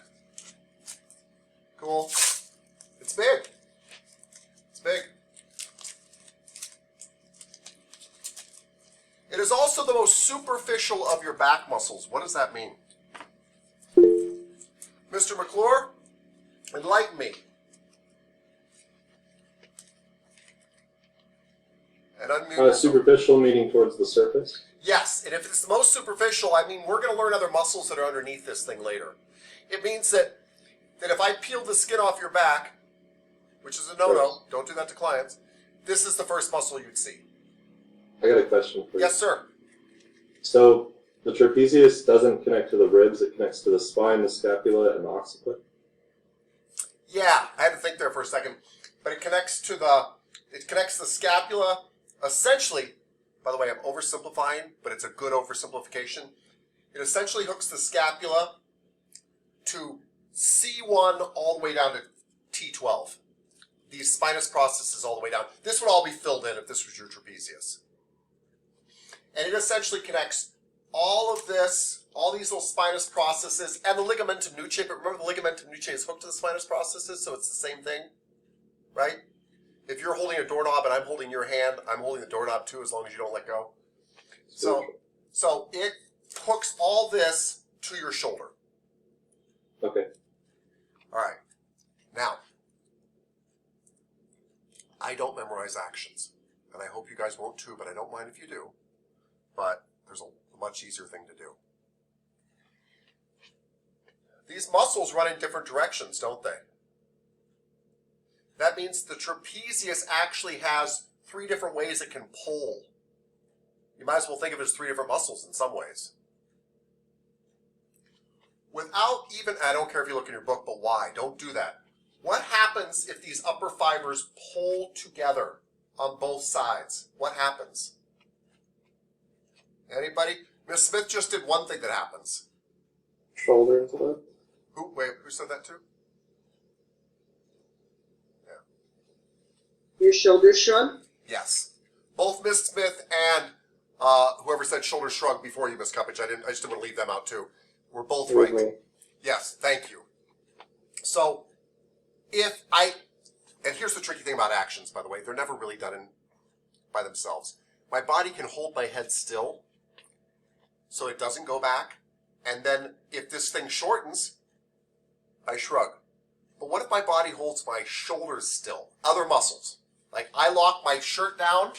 Cool. It's big. It's big. It is also the most superficial of your back muscles. What does that mean? Mr. McClure, enlighten me. And unmute yourself. Superficial meaning towards the surface? Yes, and if it's the most superficial, I mean, we're going to learn other muscles that are underneath this thing later. It means that if I peel the skin off your back, which is a no-no, don't do that to clients, this is the first muscle you'd see. I got a question for you. Yes, sir. So the trapezius doesn't connect to the ribs, it connects to the spine, the scapula, and the occiput? Yeah, I had to think there for a second. But it connects to the scapula, essentially, by the way, I'm oversimplifying, but it's a good oversimplification. It essentially hooks the scapula to C1 all the way down to T12. The spinous process is all the way down. This would all be filled in if this was your trapezius. And it essentially connects all of this, all these little spinous processes, and the ligamentum nuchae. But remember, the ligamentum nuchae is hooked to the spinous processes, so it's the same thing, right? If you're holding a doorknob and I'm holding your hand, I'm holding the doorknob too, as long as you don't let go. So it hooks all this to your shoulder. Okay. All right. Now, I don't memorize actions, and I hope you guys won't too, but I don't mind if you do. But there's a much easier thing to do. These muscles run in different directions, don't they? That means the trapezius actually has 3 different ways it can pull. You might as well think of it as 3 different muscles in some ways. Without even, I don't care if you look in your book, but why? Don't do that. What happens if these upper fibers pull together on both sides? What happens? Anybody? Miss Smith just did one thing that happens. Shoulders lift. Who said that too? Your shoulders shrug? Yes. Both Miss Smith and whoever said shoulders shrug before you, Miss Cuppage, I just didn't want to leave them out too. We're both right. Yes, thank you. So, and here's the tricky thing about actions, by the way, they're never really done by themselves. My body can hold my head still, so it doesn't go back, and then if this thing shortens, I shrug. But what if my body holds my shoulders still? Other muscles. Like I lock my shirt down,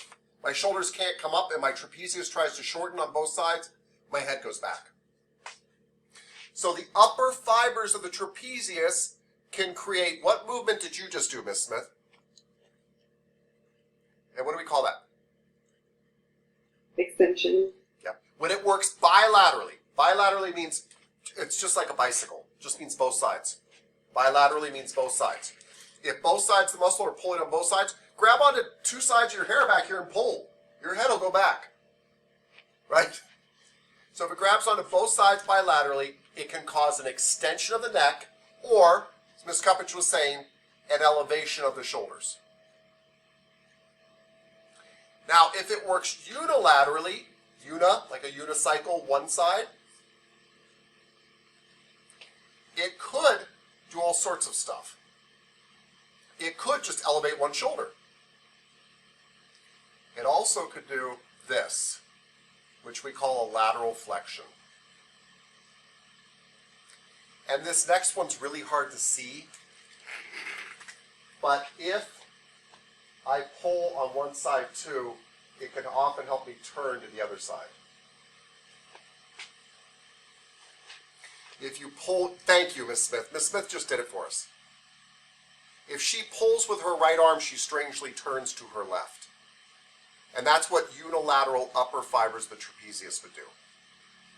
my shoulders can't come up, and my trapezius tries to shorten on both sides, my head goes back. So the upper fibers of the trapezius can create, what movement did you just do, Miss Smith? And what do we call that? Extension. Yeah. When it works bilaterally. Bilaterally means it's just like a bicycle. Just means both sides. Bilaterally means both sides. If both sides of the muscle are pulling on both sides, grab onto 2 sides of your hair back here and pull. Your head will go back. Right? So if it grabs onto both sides bilaterally, it can cause an extension of the neck or, as Ms. Cuppage was saying, an elevation of the shoulders. Now, if it works unilaterally, like a unicycle, one side, it could do all sorts of stuff. It could just elevate one shoulder. It also could do this, which we call a lateral flexion. And this next one's really hard to see, but if I pull on one side too, it can often help me turn to the other side. If you pull, thank you, Miss Smith. Miss Smith just did it for us. If she pulls with her right arm, she strangely turns to her left. And that's what unilateral upper fibers of the trapezius would do.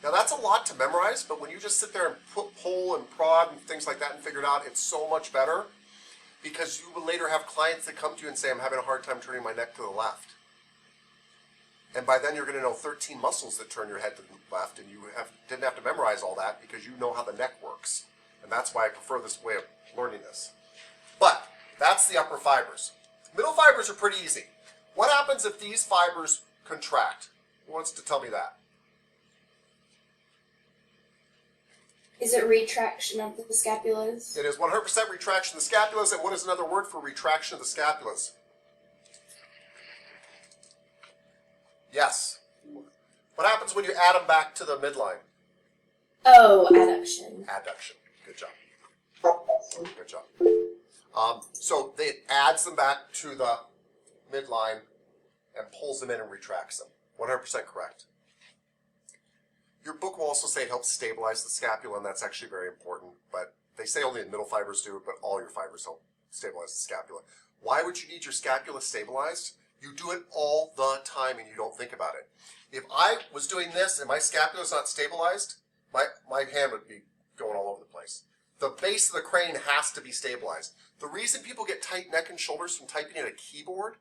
Now that's a lot to memorize, but when you just sit there and pull and prod and things like that and figure it out, it's so much better. because you will later have clients that come to you and say, I'm having a hard time turning my neck to the left. And by then you're going to know 13 muscles that turn your head to the left, and you didn't have to memorize all that because you know how the neck works. And that's why I prefer this way of learning this. But that's the upper fibers. Middle fibers are pretty easy. What happens if these fibers contract? Who wants to tell me that? Is it retraction of the scapulas? It is 100% retraction of the scapulas. And what is another word for retraction of the scapulas? Yes. What happens when you add them back to the midline? Oh, adduction. Adduction. Good job. Good job. So it adds them back to the midline and pulls them in and retracts them. 100% correct. Your book will also say it helps stabilize the scapula, and that's actually very important. But they say only the middle fibers do, but all your fibers help stabilize the scapula. Why would you need your scapula stabilized? You do it all the time and you don't think about it. If I was doing this and my scapula is not stabilized, my hand would be going all over the place. The base of the crane has to be stabilized. The reason people get tight neck and shoulders from typing at a keyboard,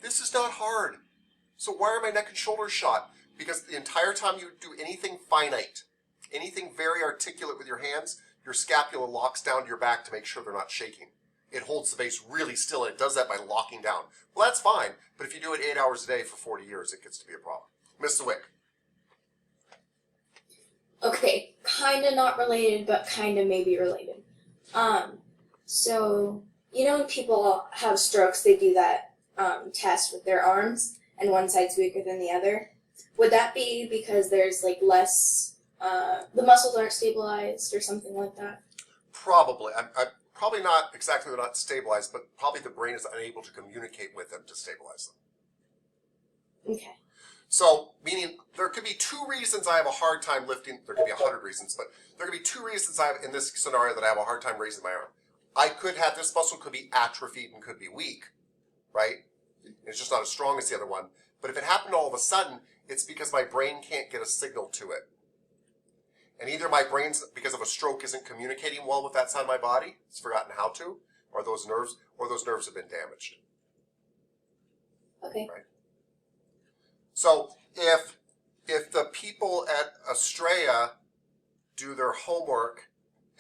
this is not hard. So why are my neck and shoulders shot? Because the entire time you do anything finite, anything very articulate with your hands, your scapula locks down to your back to make sure they're not shaking. It holds the base really still, and it does that by locking down. Well, that's fine, but if you do it 8 hours a day for 40 years, it gets to be a problem. Miss Wick. Okay, kinda not related, but kinda maybe related. So, you know when people have strokes, they do that test with their arms, and one side's weaker than the other? Would that be because there's like less, the muscles aren't stabilized or something like that? Probably. I'm probably not exactly not stabilized, but probably the brain is unable to communicate with them to stabilize them. Okay. So, meaning there could be 2 reasons I have a hard time lifting. There could be 100 reasons, but there could be 2 reasons I have in this scenario that I have a hard time raising my arm. I could have this muscle could be atrophied and could be weak, right? It's just not as strong as the other one. But if it happened all of a sudden, it's because my brain can't get a signal to it. And either my brain's, because of a stroke, isn't communicating well with that side of my body, it's forgotten how to, or those nerves have been damaged. Okay. Right? So if the people at Estrella do their homework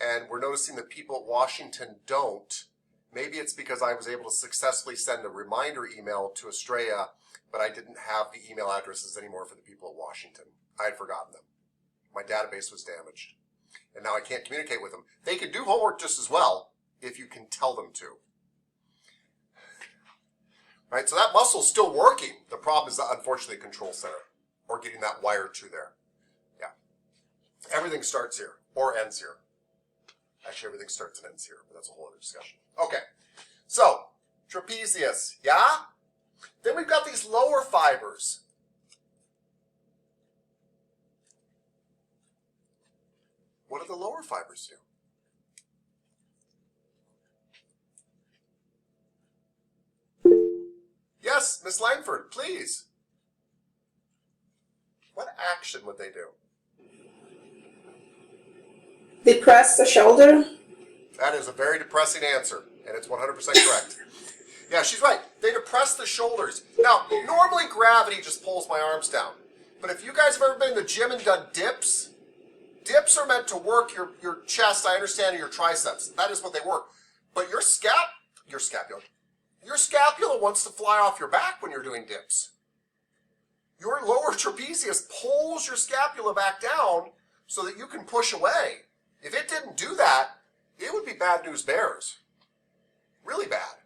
and we're noticing that people at Washington don't, maybe it's because I was able to successfully send a reminder email to Estrella, but I didn't have the email addresses anymore for the people at Washington. I had forgotten them. My database was damaged. And now I can't communicate with them. They could do homework just as well if you can tell them to. Right, so that muscle's still working. The problem is, unfortunately, the control center, or getting that wire to there. Yeah. Everything starts here, or ends here. Actually, everything starts and ends here, but that's a whole other discussion. Okay, so, trapezius, yeah? Then we've got these lower fibers. What do the lower fibers do? Yes, Miss Langford, please. What action would they do? Depress the shoulder. That is a very depressing answer, and it's 100% correct. Yeah, she's right. They depress the shoulders. Now, normally gravity just pulls my arms down. But if you guys have ever been in the gym and done dips, dips are meant to work your chest, I understand, and your triceps. That is what they work. But your scapula wants to fly off your back when you're doing dips. Your lower trapezius pulls your scapula back down so that you can push away. If it didn't do that, it would be bad news bears. Really bad.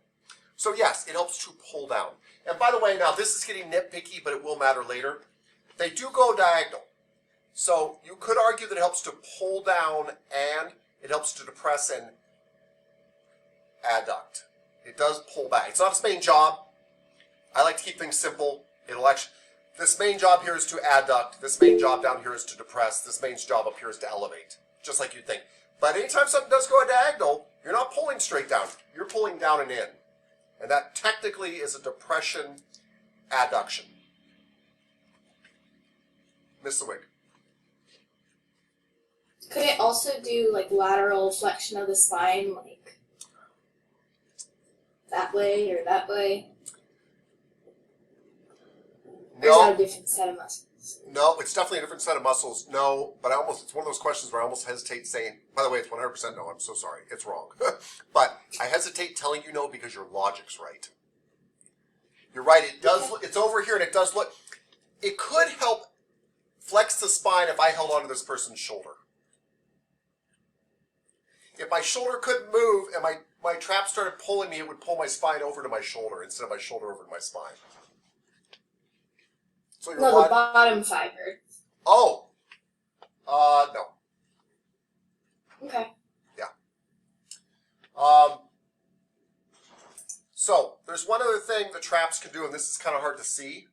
So yes, it helps to pull down. And by the way, now this is getting nitpicky, but it will matter later. They do go diagonal. So you could argue that it helps to pull down and it helps to depress and adduct. It does pull back. It's not its main job. I like to keep things simple. This main job here is to adduct. This main job down here is to depress. This main job up here is to elevate, just like you'd think. But anytime something does go diagonal, you're not pulling straight down. You're pulling down and in. And that technically is a depression adduction. Miss the wig. Could it also do like lateral flexion of the spine, like that way or that way? Or is that a different set of muscles? No, it's definitely a different set of muscles. No, but it's one of those questions where I almost hesitate saying, by the way, it's 100% no, I'm so sorry, it's wrong. But I hesitate telling you no because your logic's right. You're right, it does, it's over here and it does look, it could help flex the spine if I held onto this person's shoulder. If my shoulder couldn't move and my trap started pulling me, it would pull my spine over to my shoulder instead of my shoulder over to my spine. So No, the bottom fiber. Oh. No. Okay. Yeah. So there's one other thing the traps can do, and this is kind of hard to see.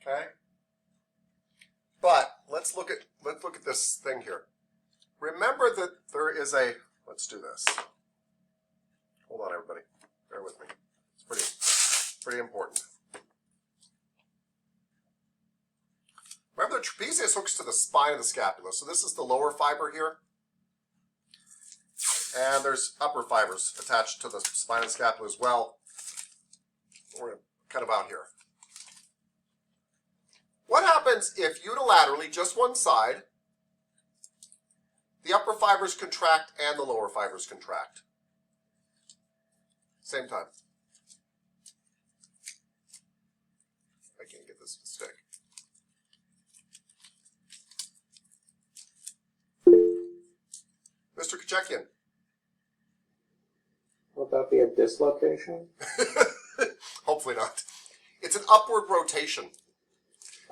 Okay. But let's look at this thing here. Remember that there is a. Let's do this. Hold on, everybody. Bear with me. It's pretty important. Remember, the trapezius hooks to the spine of the scapula. So this is the lower fiber here. And there's upper fibers attached to the spine of the scapula as well. We're kind of out here. What happens if unilaterally, just one side, the upper fibers contract and the lower fibers contract? Same time. I can't get this to stick. Mr. Kachekian. Would that be a dislocation? Hopefully not. It's an upward rotation.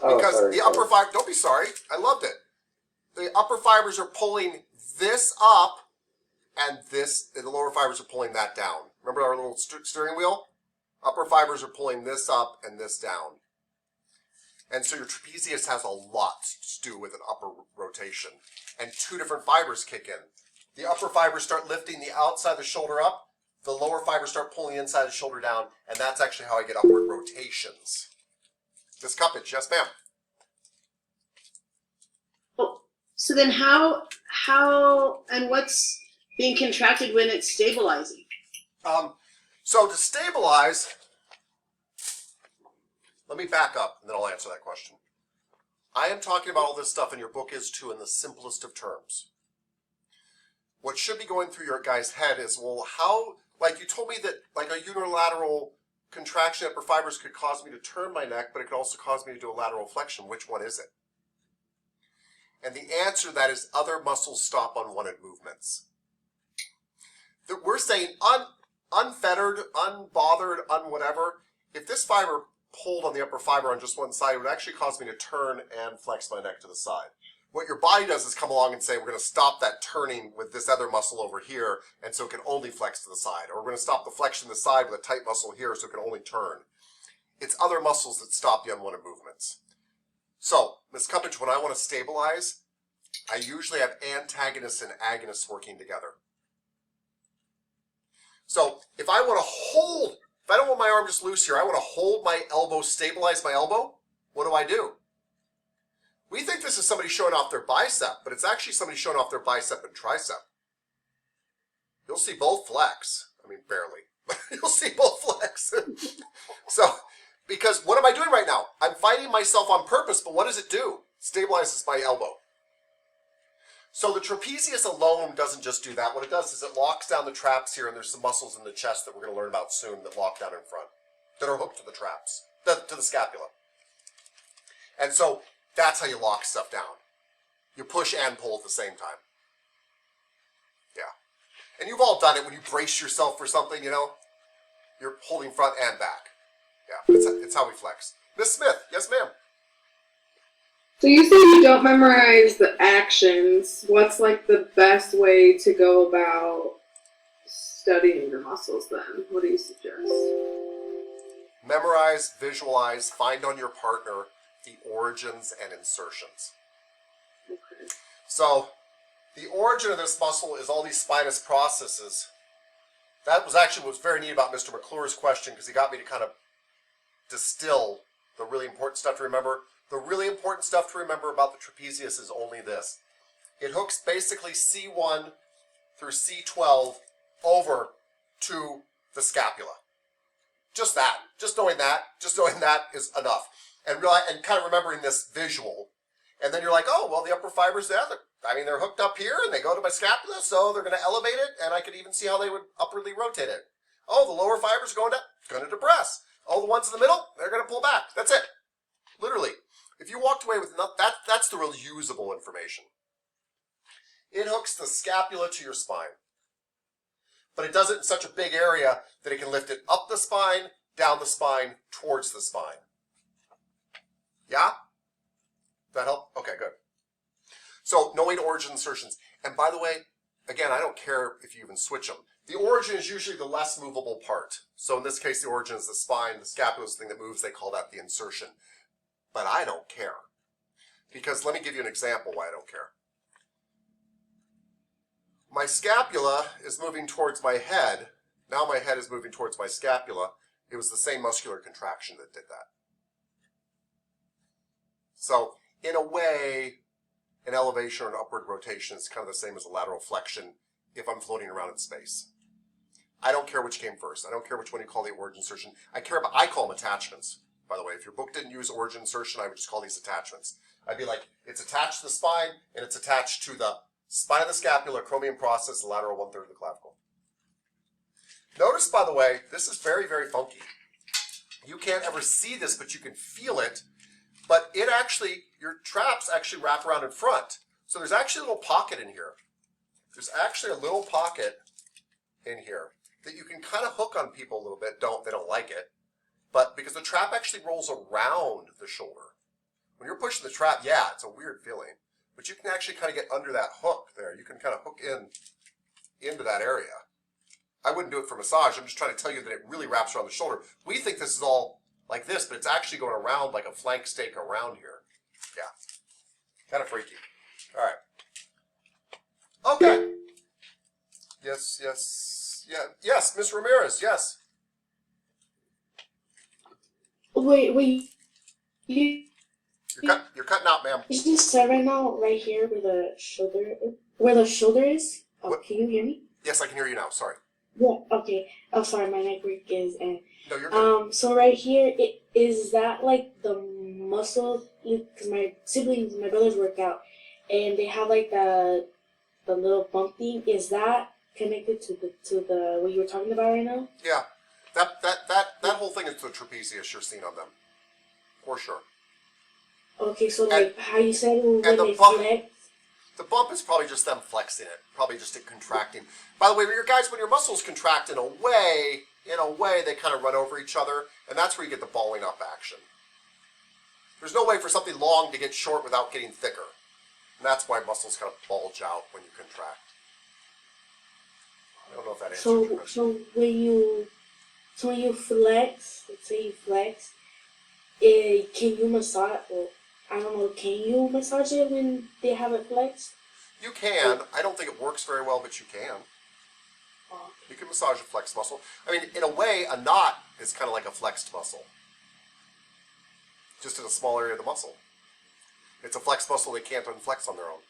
Oh, Because sorry, the upper fiber, don't be sorry, I loved it. The upper fibers are pulling this up, and the lower fibers are pulling that down. Remember our little steering wheel? Upper fibers are pulling this up and this down. And so your trapezius has a lot to do with an upper rotation. And two different fibers kick in. The upper fibers start lifting the outside of the shoulder up. The lower fibers start pulling the inside of the shoulder down. And that's actually how I get upward rotations. This cuppage, yes ma'am. Oh, so then how and what's being contracted when it's stabilizing? So to stabilize, let me back up and then I'll answer that question. I am talking about all this stuff, and your book is too, in the simplest of terms. What should be going through your guy's head is, well, how, like you told me that like a unilateral contraction of upper fibers could cause me to turn my neck, but it could also cause me to do a lateral flexion. Which one is it? And the answer to that is other muscles stop unwanted movements. That we're saying unfettered, unbothered, unwhatever. If this fiber pulled on the upper fiber on just one side, it would actually cause me to turn and flex my neck to the side. What your body does is come along and say, we're going to stop that turning with this other muscle over here, and so it can only flex to the side. Or we're going to stop the flexion to the side with a tight muscle here, so it can only turn. It's other muscles that stop the unwanted movements. So, Ms. Cuppage, when I want to stabilize, I usually have antagonists and agonists working together. So, if I want to hold, if I don't want my arm just loose here, I want to hold my elbow, stabilize my elbow, what do? We think this is somebody showing off their bicep, but it's actually somebody showing off their bicep and tricep. You'll see both flex. I mean, barely, but you'll see both flex. So, because what am I doing right now? I'm fighting myself on purpose, but what does it do? It stabilizes my elbow. So the trapezius alone doesn't just do that. What it does is it locks down the traps here, and there's some muscles in the chest that we're going to learn about soon that lock down in front, that are hooked to the traps, to the scapula. And so that's how you lock stuff down. You push and pull at the same time. Yeah. And you've all done it when you brace yourself for something, you know? You're holding front and back. Yeah, but it's how we flex. Miss Smith, yes ma'am. So you say you don't memorize the actions. What's like the best way to go about studying your muscles then? What do you suggest? Memorize, visualize, find on your partner the origins and insertions. Okay. So the origin of this muscle is all these spinous processes. That was actually what's very neat about Mr. McClure's question, because he got me to kind of distill the really important stuff to remember. The really important stuff to remember about the trapezius is only this. It hooks basically C1 through C12 over to the scapula. Just that. Just knowing that is enough. And kind of remembering this visual. And then you're like, oh, well, the upper fibers there, they're hooked up here and they go to my scapula, so they're going to elevate it, and I could even see how they would upwardly rotate it. Oh, the lower fibers are going to depress. Oh, the ones in the middle, they're going to pull back. That's it. Literally. If you walked away with that's the real usable information. It hooks the scapula to your spine. But it does it in such a big area that it can lift it up the spine, down the spine, towards the spine. Yeah? That help? Okay, good. So, knowing origin insertions. And by the way, again, I don't care if you even switch them. The origin is usually the less movable part. So in this case, the origin is the spine. The scapula is the thing that moves. They call that the insertion. But I don't care. Because let me give you an example why I don't care. My scapula is moving towards my head. Now my head is moving towards my scapula. It was the same muscular contraction that did that. So, in a way, an elevation or an upward rotation is kind of the same as a lateral flexion if I'm floating around in space. I don't care which came first. I don't care which one you call the origin insertion. I call them attachments, by the way. If your book didn't use origin insertion, I would just call these attachments. I'd be like, it's attached to the spine, and it's attached to the spine of the scapula, acromion process, the lateral 1/3 of the clavicle. Notice, by the way, this is very, very funky. You can't ever see this, but you can feel it. But it actually, your traps actually wrap around in front. So there's actually a little pocket in here. There's actually a little pocket in here that you can kind of hook on people a little bit. They don't like it. But because the trap actually rolls around the shoulder. When you're pushing the trap, yeah, it's a weird feeling. But you can actually kind of get under that hook there. You can kind of hook into that area. I wouldn't do it for massage. I'm just trying to tell you that it really wraps around the shoulder. We think this is all like this, but it's actually going around like a flank steak around here. Yeah. Kind of freaky. All right. Okay. Yes, yes. Yeah. Yes, Miss Ramirez, yes. Wait. You're cutting out, ma'am. Is this set right now right here where the shoulder is? Oh, What? can you hear me? Yes, I can hear you now. Sorry. Yeah, okay. Oh, sorry, my network is No, you're good. so right here, is that like the muscle? Because my siblings, my brothers work out, and they have like the little bump thing. Is that connected to the what you were talking about right now? Yeah. That whole thing is the trapezius you're seeing on them. For sure. Okay, so like how you said when the they bump- flex. The bump is probably just them flexing it, probably just it contracting. By the way, when your muscles contract in a way, they kind of run over each other, and that's where you get the balling up action. There's no way for something long to get short without getting thicker. And that's why muscles kind of bulge out when you contract. I don't know if that answers your question. So when you flex, let's say you flex, can you massage? Well, I don't know. Can you massage it when they have it flexed? You can. I don't think it works very well, but you can. Oh. You can massage a flexed muscle. I mean, in a way, a knot is kind of like a flexed muscle. Just in a small area of the muscle. It's a flexed muscle they can't unflex on their own.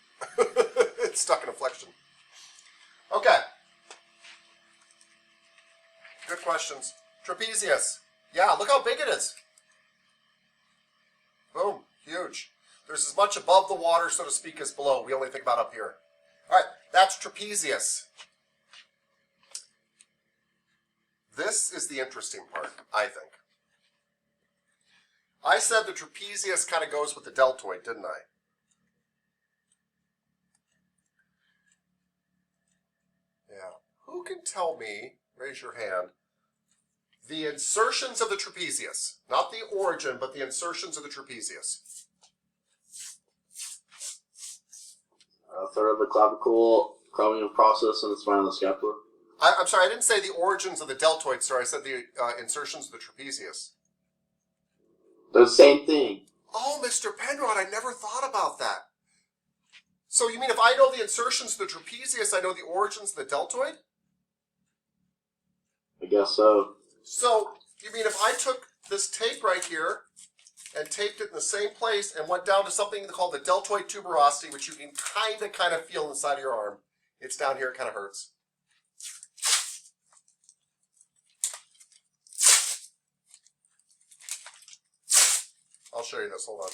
It's stuck in a flexion. Okay. Good questions. Trapezius. Yeah, look how big it is. Boom. Huge. There's as much above the water, so to speak, as below. We only think about up here. All right, that's trapezius. This is the interesting part, I think. I said the trapezius kind of goes with the deltoid, didn't I? Yeah. Who can tell me, raise your hand, the insertions of the trapezius? Not the origin, but the insertions of the trapezius. Third of the clavicle, acromion process, and the spine of the scapula. I'm sorry, I didn't say the origins of the deltoid, sir. I said the insertions of the trapezius. They're the same thing. Oh, Mr. Penrod, I never thought about that. So you mean if I know the insertions of the trapezius, I know the origins of the deltoid? I guess so. So, you mean if I took this tape right here, and taped it in the same place and went down to something called the deltoid tuberosity, which you can kind of feel inside of your arm. It's down here, it kind of hurts. I'll show you this, hold on.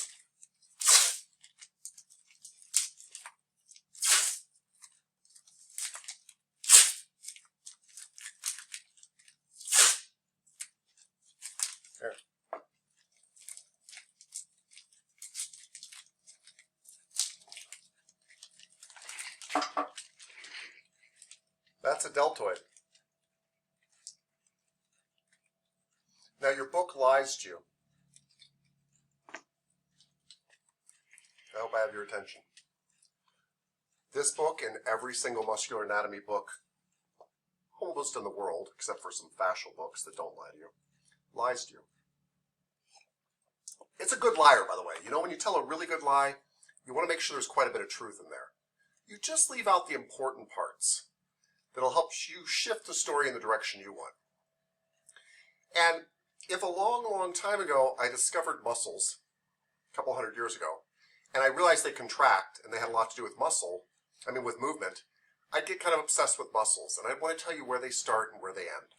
Here. That's a deltoid. Now your book lies to you. I hope I have your attention. This book and every single muscular anatomy book, almost in the world, except for some fascial books that don't lie to you, lies to you. It's a good liar, by the way. You know, when you tell a really good lie, you want to make sure there's quite a bit of truth in there. You just leave out the important parts that'll help you shift the story in the direction you want. And if a long, long time ago I discovered muscles, a couple hundred years ago, and I realized they contract and they had a lot to do with with movement, I'd get kind of obsessed with muscles, and I'd want to tell you where they start and where they end.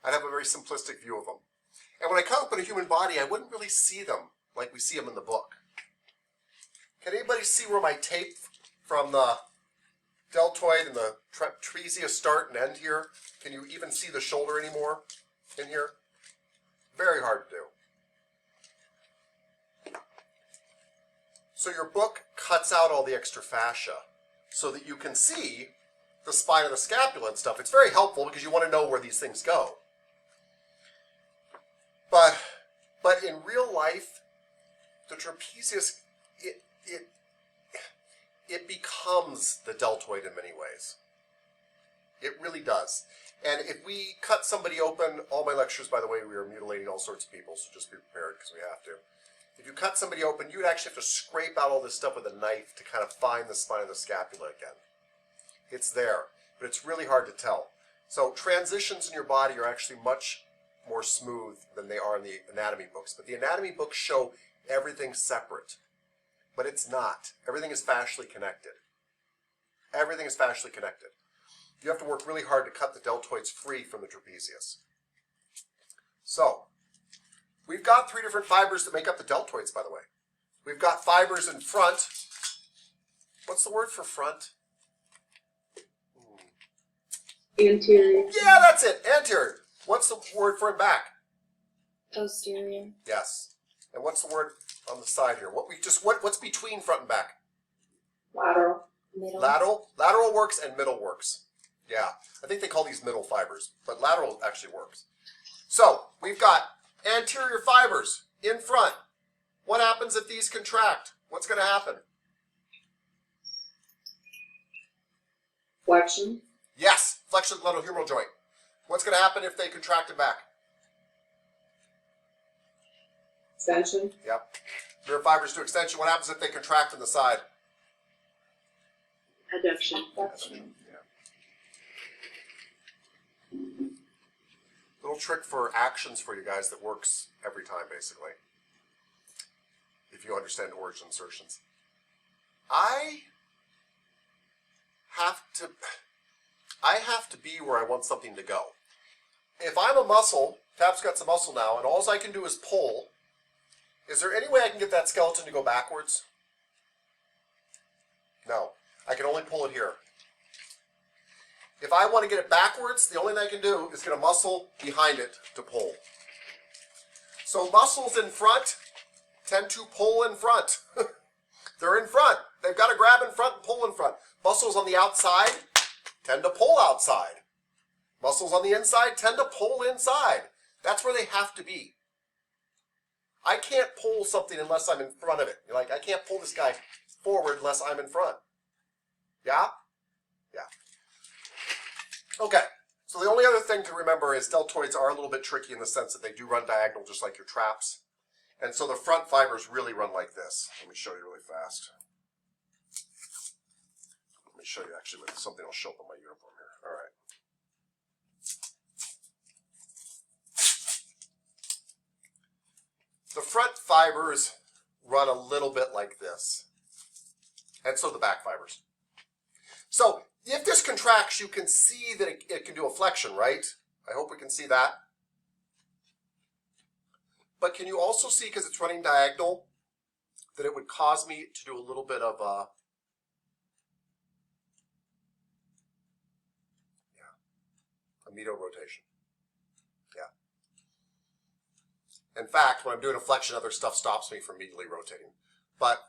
I'd have a very simplistic view of them. And when I cut open a human body, I wouldn't really see them like we see them in the book. Can anybody see where my tape from the deltoid and the trapezius start and end here? Can you even see the shoulder anymore in here? Very hard to do. So your book cuts out all the extra fascia so that you can see the spine of the scapula and stuff. It's very helpful because you want to know where these things go. But in real life, the trapezius, it becomes the deltoid in many ways. It really does. And if we cut somebody open, all my lectures, by the way, we are mutilating all sorts of people, so just be prepared because we have to. If you cut somebody open, you would actually have to scrape out all this stuff with a knife to kind of find the spine of the scapula again. It's there, but it's really hard to tell. So transitions in your body are actually much more smooth than they are in the anatomy books. But the anatomy books show everything separate. But it's not. Everything is fascially connected. Everything is fascially connected. You have to work really hard to cut the deltoids free from the trapezius. So, we've got 3 different fibers that make up the deltoids, by the way. We've got fibers in front. What's the word for front? Anterior. Yeah, that's it. Anterior. What's the word for in back? Posterior. Yes. And what's the word on the side here? What's between front and back? Lateral. Middle. Lateral works and middle works. Yeah. I think they call these middle fibers, but lateral actually works. So, we've got anterior fibers in front. What happens if these contract? What's going to happen? Flexion. Yes, flexion of the glenohumeral joint. What's going to happen if they contract it back? Extension. Yep. Rear fibers do extension. What happens if they contract on the side? Adduction. Yeah. Little trick for actions for you guys that works every time, basically. If you understand origin insertions. I have to be where I want something to go. If I'm a muscle, Tab's got some muscle now, and all I can do is pull, is there any way I can get that skeleton to go backwards? No. I can only pull it here. If I want to get it backwards, the only thing I can do is get a muscle behind it to pull. So muscles in front tend to pull in front. They're in front. They've got to grab in front and pull in front. Muscles on the outside tend to pull outside. Muscles on the inside tend to pull inside. That's where they have to be. I can't pull something unless I'm in front of it. Like, I can't pull this guy forward unless I'm in front. Yeah? Yeah. Okay. So the only other thing to remember is deltoids are a little bit tricky in the sense that they do run diagonal just like your traps. And so the front fibers really run like this. Let me show you really fast. Let me show you actually with something I'll show up on my uniform here. All right. The front fibers run a little bit like this. And so the back fibers. So if this contracts, you can see that it can do a flexion, right? I hope we can see that. But can you also see, because it's running diagonal, that it would cause me to do a little bit of a medial rotation. Yeah. In fact, when I'm doing a flexion, other stuff stops me from medially rotating. But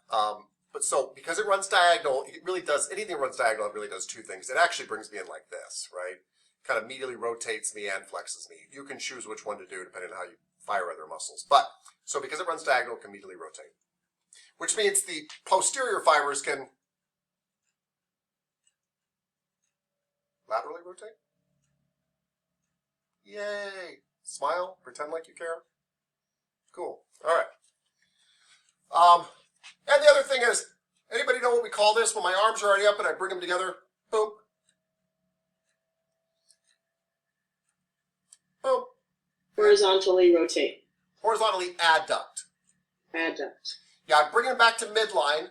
so because it runs diagonal, it really does, anything that runs diagonal, it really does two things. It actually brings me in like this, right? Kind of medially rotates me and flexes me. You can choose which one to do depending on how you fire other muscles. But, so because it runs diagonal, it can medially rotate. Which means the posterior fibers can laterally rotate. Yay! Smile, pretend like you care. Cool. All right. And the other thing is, anybody know what we call this when my arms are already up and I bring them together? Boom. Boom. Horizontally rotate. Horizontally adduct. Adduct. Yeah, I'm bringing it back to midline,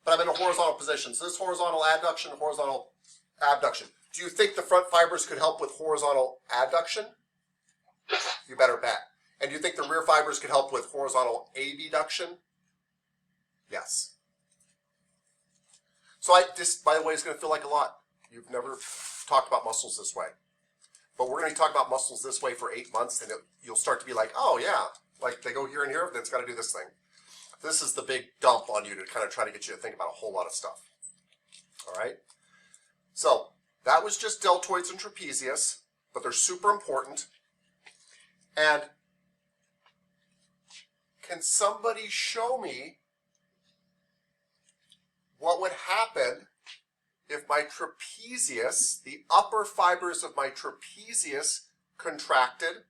but I'm in a horizontal position. So this horizontal adduction, horizontal abduction. Do you think the front fibers could help with horizontal adduction? You better bet. And do you think the rear fibers could help with horizontal abduction? Yes. So this, by the way, is going to feel like a lot. You've never talked about muscles this way. But we're going to be talking about muscles this way for 8 months, and you'll start to be like, oh yeah, like they go here and here, then it's got to do this thing. This is the big dump on you to kind of try to get you to think about a whole lot of stuff. All right? So that was just deltoids and trapezius, but they're super important. And can somebody show me what would happen if my trapezius, the upper fibers of my trapezius, contracted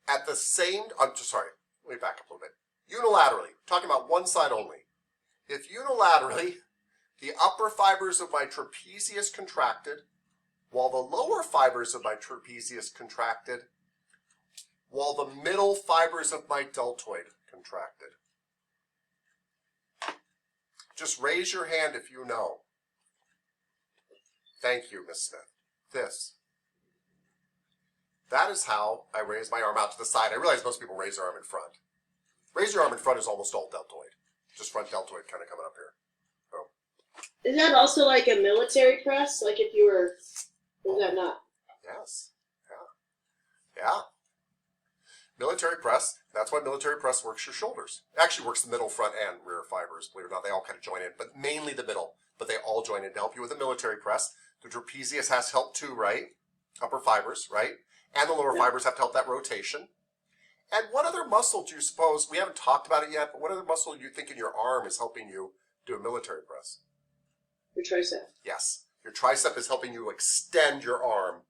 at the same, I'm just sorry, let me back up a little bit. Unilaterally, talking about one side only. If unilaterally, the upper fibers of my trapezius contracted, while the lower fibers of my trapezius contracted, while the middle fibers of my deltoid contracted. Just raise your hand if you know. Thank you, Miss Smith. This. That is how I raise my arm out to the side. I realize most people raise their arm in front. Raise your arm in front is almost all deltoid. Just front deltoid kind of coming up here. Boom. Is that also like a military press? Like if you were, is that not? Yes. Yeah. Yeah. Military press. That's why military press works your shoulders. It actually works the middle, front, and rear fibers. Believe it or not, they all kind of join in, but mainly the middle. But they all join in to help you with a military press. The trapezius has help too, right? Upper fibers, right? And the lower fibers have to help that rotation. And what other muscle do you suppose, we haven't talked about it yet, but what other muscle do you think in your arm is helping you do a military press? Your tricep. Yes. Your tricep is helping you extend your arm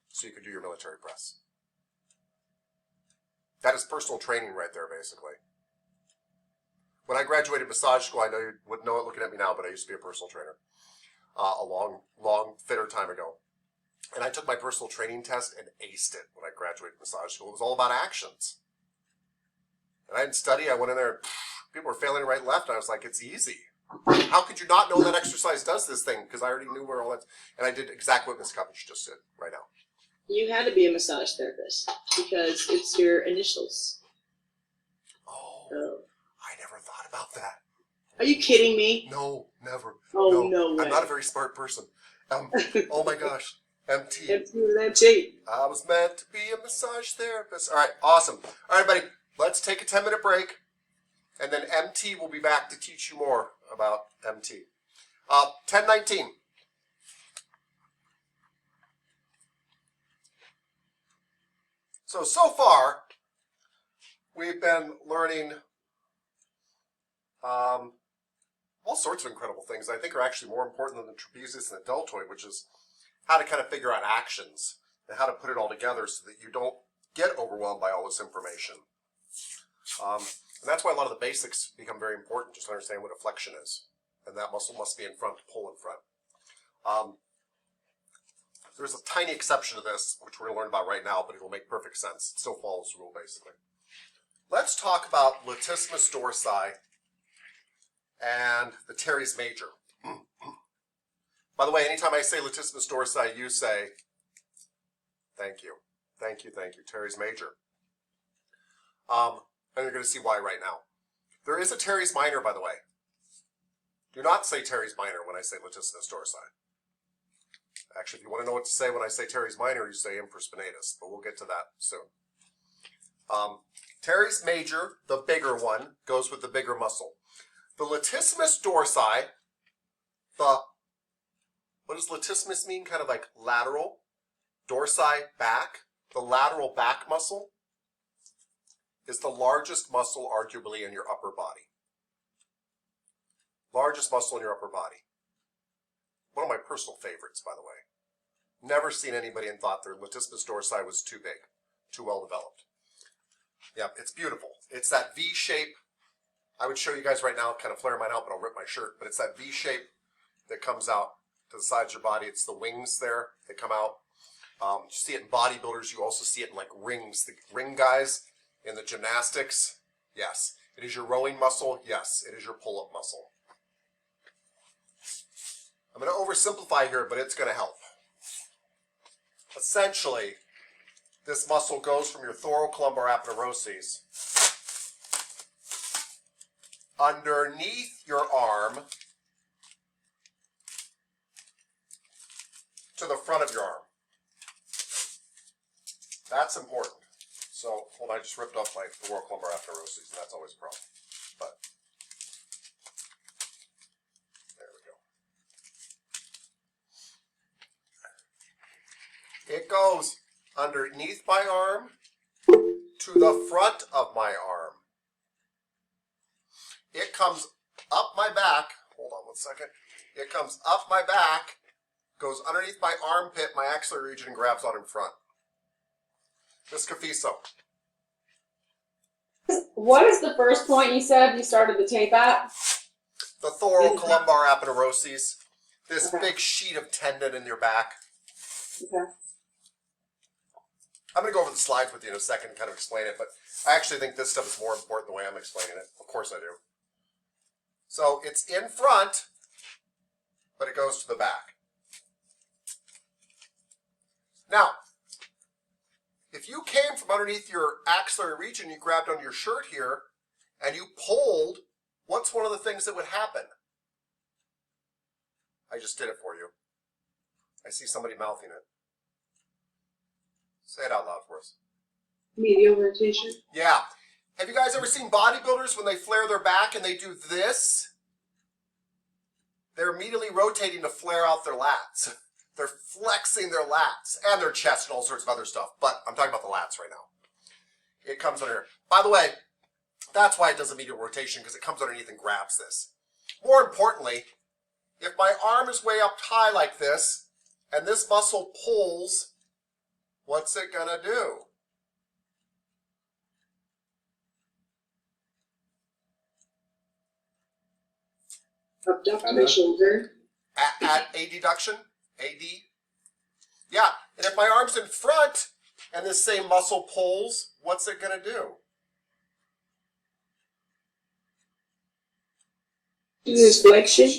so you can do your military press. That is personal training right there, basically. When I graduated massage school, I know you wouldn't know it looking at me now, but I used to be a personal trainer a long, fitter time ago. And I took my personal training test and aced it when I graduated massage school. It was all about actions. And I didn't study. I went in there, and people were failing right and left. And I was like, it's easy. How could you not know that exercise does this thing? Because I already knew where all that. And I did exactly what Ms. Cuppage just did right now. You had to be a massage therapist because it's your initials. Oh, I never thought about that. Are you kidding me? No, never. Oh, no way. I'm not a very smart person. Oh my gosh. MT. MT. I was meant to be a massage therapist. All right, awesome. All right, buddy, let's take a 10-minute break, and then MT will be back to teach you more about MT. 10:19. So far, we've been learning all sorts of incredible things that I think are actually more important than the trapezius and the deltoid, which is how to kind of figure out actions and how to put it all together so that you don't get overwhelmed by all this information. And that's why a lot of the basics become very important, just to understand what a flexion is. And that muscle must be in front to pull in front. There's a tiny exception to this, which we're going to learn about right now, but it will make perfect sense. It still follows the rule, basically. let's talk about latissimus dorsi and the teres major. By the way, anytime I say latissimus dorsi, you say, thank you, thank you, thank you, teres major. And you're going to see why right now. There is a teres minor, by the way. Do not say teres minor when I say latissimus dorsi. Actually, if you want to know what to say when I say teres minor, you say infraspinatus, but we'll get to that soon. Teres major, the bigger one, goes with the bigger muscle. The latissimus dorsi, what does latissimus mean? Kind of like lateral. Dorsi, back. The lateral back muscle is the largest muscle arguably in your upper body. Largest muscle in your upper body. One of my personal favorites, by the way. Never seen anybody and thought their latissimus dorsi was too big, too well developed. Yeah, it's beautiful. It's that V shape. I would show you guys right now, kind of flare mine out, but I'll rip my shirt. But it's that V shape that comes out to the sides of your body. It's the wings there that come out. You see it in bodybuilders. You also see it in like rings. The ring guys in the gymnastics. Yes. It is your rowing muscle. Yes. It is your pull-up muscle. I'm going to oversimplify here, but it's going to help. Essentially, this muscle goes from your thoracolumbar aponeurosis underneath your arm to the front of your arm. That's important. So, hold on, I just ripped off my thoracolumbar aponeurosis, and that's always a problem. But there we go. It goes underneath my arm to the front of my arm. It comes up my back. Hold on one second. It comes up my back, goes underneath my armpit, my axillary region, and grabs on in front. This Cafiso. What is the first point you said you started the tape at? The thoracolumbar aponeurosis. This big sheet of tendon in your back. Okay. I'm going to go over the slides with you in a second and kind of explain it, but I actually think this stuff is more important the way I'm explaining it. Of course I do. So it's in front, but it goes to the back. Now, if you came from underneath your axillary region, you grabbed on your shirt here, and you pulled, what's one of the things that would happen? I just did it for you. I see somebody mouthing it. Say it out loud for us. Medial rotation. Yeah. Have you guys ever seen bodybuilders when they flare their back and they do this? They're immediately rotating to flare out their lats. They're flexing their lats and their chest and all sorts of other stuff. But I'm talking about the lats right now. It comes under here. By the way, that's why it does a medial rotation, because it comes underneath and grabs this. More importantly, if my arm is way up high like this and this muscle pulls, what's it going to do? Abduct my shoulder. At adduction? AD? Yeah, and if my arm's in front and this same muscle pulls, what's it going to do? This flexion.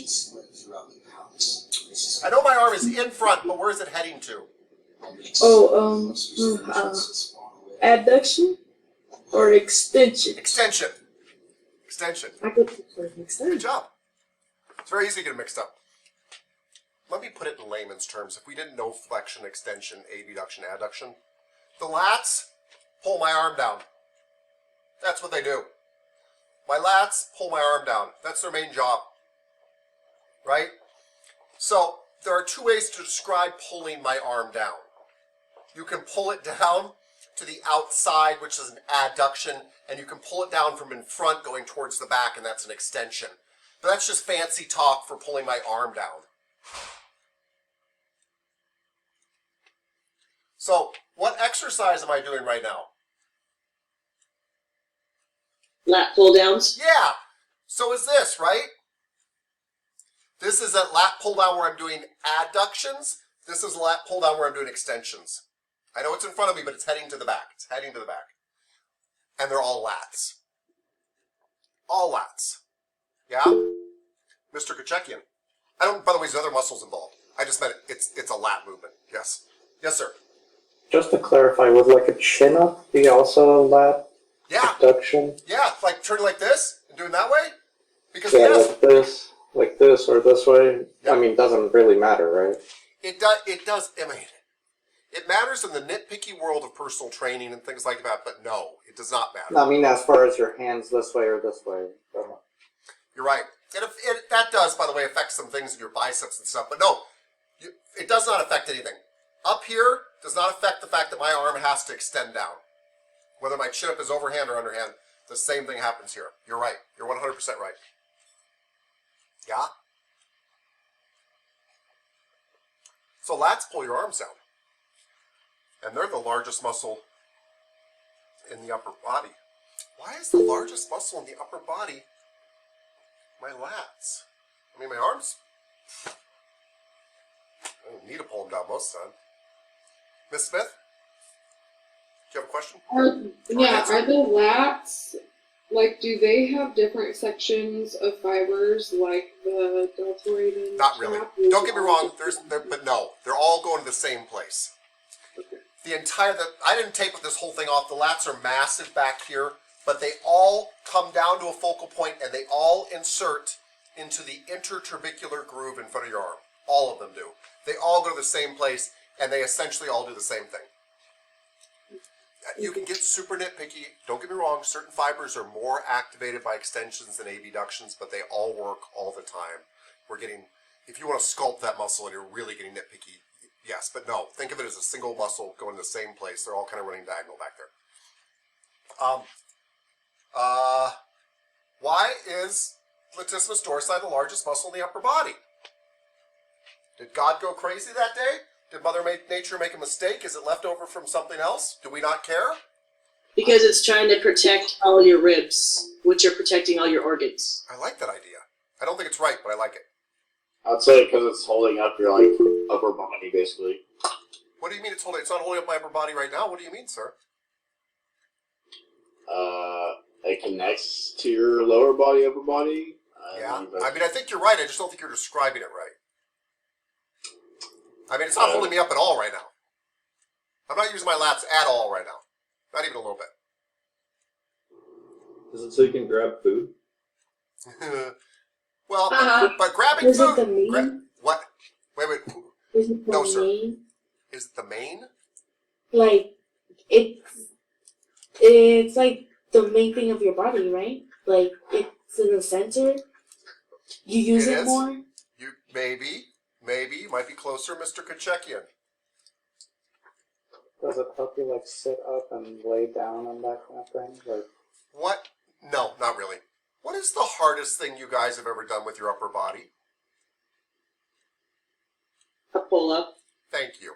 I know my arm is in front, but where is it heading to? Adduction or extension? Extension. Extension. I could put extension. Good job. It's very easy to get mixed up. Let me put it in layman's terms. If we didn't know flexion, extension, abduction, adduction, the lats pull my arm down. That's what they do. My lats pull my arm down. That's their main job. Right? So there are two ways to describe pulling my arm down. You can pull it down to the outside, which is an adduction, and you can pull it down from in front going towards the back, and that's an extension. But that's just fancy talk for pulling my arm down. So, what exercise am I doing right now? Lat pull downs. Yeah. So is this, right? This is a lat pull down where I'm doing adductions. This is a lat pull down where I'm doing extensions. I know it's in front of me, but it's heading to the back. It's heading to the back. and they're all lats. All lats. Yeah? Mr. Kachekian. I don't, by the way, there's other muscles involved. I just meant it's a lat movement. Yes. Yes, sir. Just to clarify, would like a chin up be also a lat abduction? Yeah, like turning like this and doing that way? Because Yeah, like this or this way. I mean, doesn't really matter, right? It does, I mean, it matters in the nitpicky world of personal training and things like that, but no, it does not matter. I mean, as far as your hands this way or this way. You're right. That does, by the way, affect some things in your biceps and stuff, but no, it does not affect anything. Up here does not affect the fact that my arm has to extend down. Whether my chin up is overhand or underhand, the same thing happens here. You're right. You're 100% right. Yeah? So lats pull your arms down. And they're the largest muscle in the upper body. Why is the largest muscle in the upper body my lats? I mean, my arms, I don't need to pull them down most of the time. Miss Smith? Do you have a question? Are the lats, like, do they have different sections of fibers, like the deltoid and Not really. Don't get me wrong, but no, they're all going to the same place. I didn't tape this whole thing off. The lats are massive back here, but they all come down to a focal point and they all insert into the intertrabecular groove in front of your arm. All of them do. They all go to the same place and they essentially all do the same thing. You can get super nitpicky. Don't get me wrong, certain fibers are more activated by extensions than abductions, but they all work all the time. If you want to sculpt that muscle and you're really getting nitpicky, yes, but no, think of it as a single muscle going to the same place. They're all kind of running diagonal back there. Why is latissimus dorsi the largest muscle in the upper body? Did God go crazy that day? Did Mother Nature make a mistake? Is it left over from something else? Do we not care? Because it's trying to protect all your ribs, which are protecting all your organs. I like that idea. I don't think it's right, but I like it. I'd say because it's holding up your upper body, basically. What do you mean it's holding? It's not holding up my upper body right now. What do you mean, sir? It connects to your lower body, upper body. Yeah. I mean, I think you're right. I just don't think you're describing it right. I mean, it's not holding me up at all right now. I'm not using my lats at all right now. Not even a little bit. Is it so you can grab food? Well, but grabbing Is food. it the main? What? Wait. Is it the No, sir. main? Is it the main? Like it's like the main thing of your body, right? Like it's in the center. You use it more. You maybe you might be closer, Mr. Kachekian. Does it help you like sit up and lay down and that kind of thing? Like What? No, not really. What is the hardest thing you guys have ever done with your upper body? A pull-up. Thank you.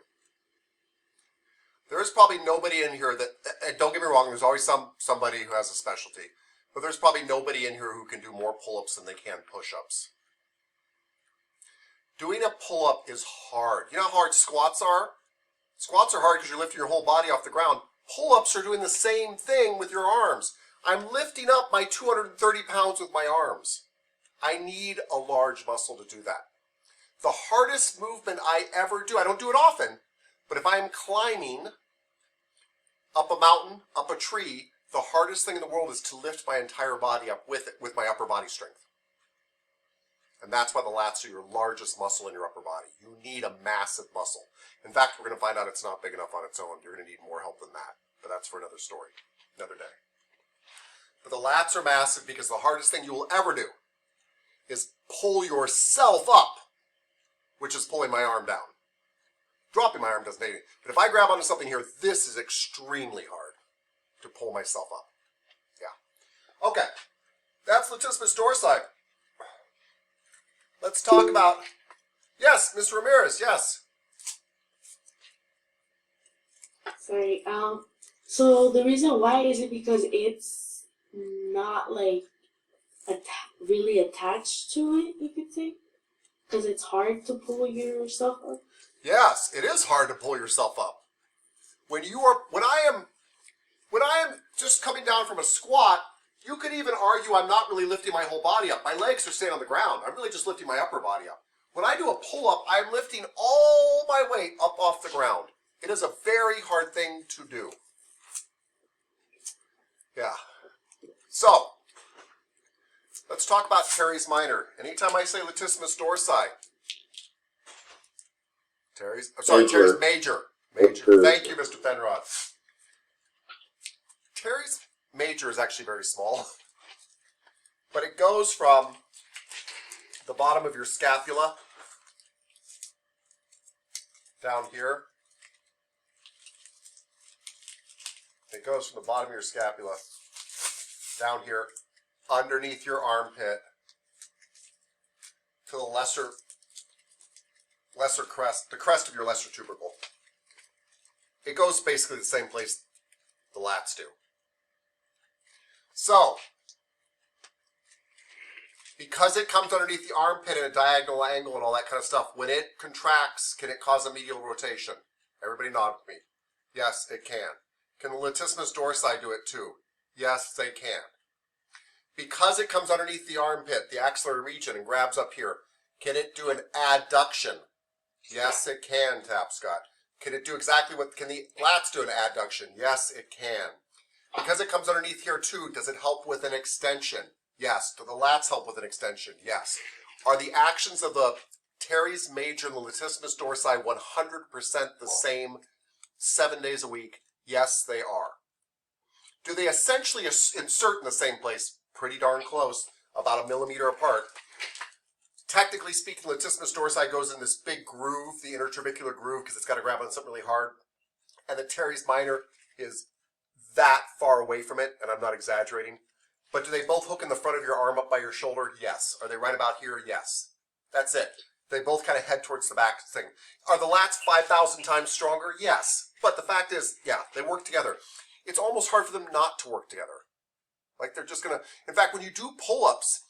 There is probably nobody in here that, don't get me wrong, there's always somebody who has a specialty, but there's probably nobody in here who can do more pull-ups than they can push-ups. Doing a pull-up is hard. You know how hard squats are? Squats are hard because you're lifting your whole body off the ground. Pull-ups are doing the same thing with your arms. I'm lifting up my 230 pounds with my arms. I need a large muscle to do that. The hardest movement I ever do, I don't do it often, but if I'm climbing up a mountain, up a tree, the hardest thing in the world is to lift my entire body up with it, with my upper body strength. And that's why the lats are your largest muscle in your upper body. You need a massive muscle. In fact, we're going to find out it's not big enough on its own. You're going to need more help than that. But that's for another story, another day. But the lats are massive because the hardest thing you will ever do is pull yourself up, which is pulling my arm down. Dropping my arm doesn't do anything. But if I grab onto something here, this is extremely hard to pull myself up. Yeah. Okay. That's latissimus dorsi. Let's talk about... Yes, Ms. Ramirez, yes. Sorry. So the reason why is it because it's not like really attached to it, you could say? Because it's hard to pull yourself up? Yes, it is hard to pull yourself up. When When I am just coming down from a squat, you could even argue I'm not really lifting my whole body up. My legs are staying on the ground. I'm really just lifting my upper body up. When I do a pull-up, I'm lifting all my weight up off the ground. It is a very hard thing to do. Yeah. So, let's talk about teres minor. Anytime I say latissimus dorsi, teres major. Major. Thank you, Mr. Fenrod. Teres major is actually very small, but it goes from the bottom of your scapula down here. It goes from the bottom of your scapula down here, underneath your armpit, to the lesser crest, the crest of your lesser tubercle. It goes basically the same place the lats do. So, because it comes underneath the armpit at a diagonal angle and all that kind of stuff, when it contracts, can it cause a medial rotation? Everybody nod with me. Yes, it can. Can the latissimus dorsi do it too? Yes, they can. Because it comes underneath the armpit, the axillary region, and grabs up here, can it do an adduction? Yes, it can, Tapscott. Can it do exactly what, can the lats do an adduction? Yes, it can. Because it comes underneath here too, does it help with an extension? Yes. Do the lats help with an extension? Yes. Are the actions of the teres major and the latissimus dorsi 100% the same 7 days a week? Yes, they are. Do they essentially insert in the same place? Pretty darn close, about 1 millimeter apart. Technically speaking, latissimus dorsi goes in this big groove, the intertrabecular groove, because it's got to grab on something really hard. And the teres minor is that far away from it, and I'm not exaggerating. But do they both hook in the front of your arm up by your shoulder? Yes. Are they right about here? Yes. That's it. They both kind of head towards the back thing. Are the lats 5,000 times stronger? Yes. But the fact is, yeah, they work together. It's almost hard for them not to work together. Like they're just going to... In fact, when you do pull-ups,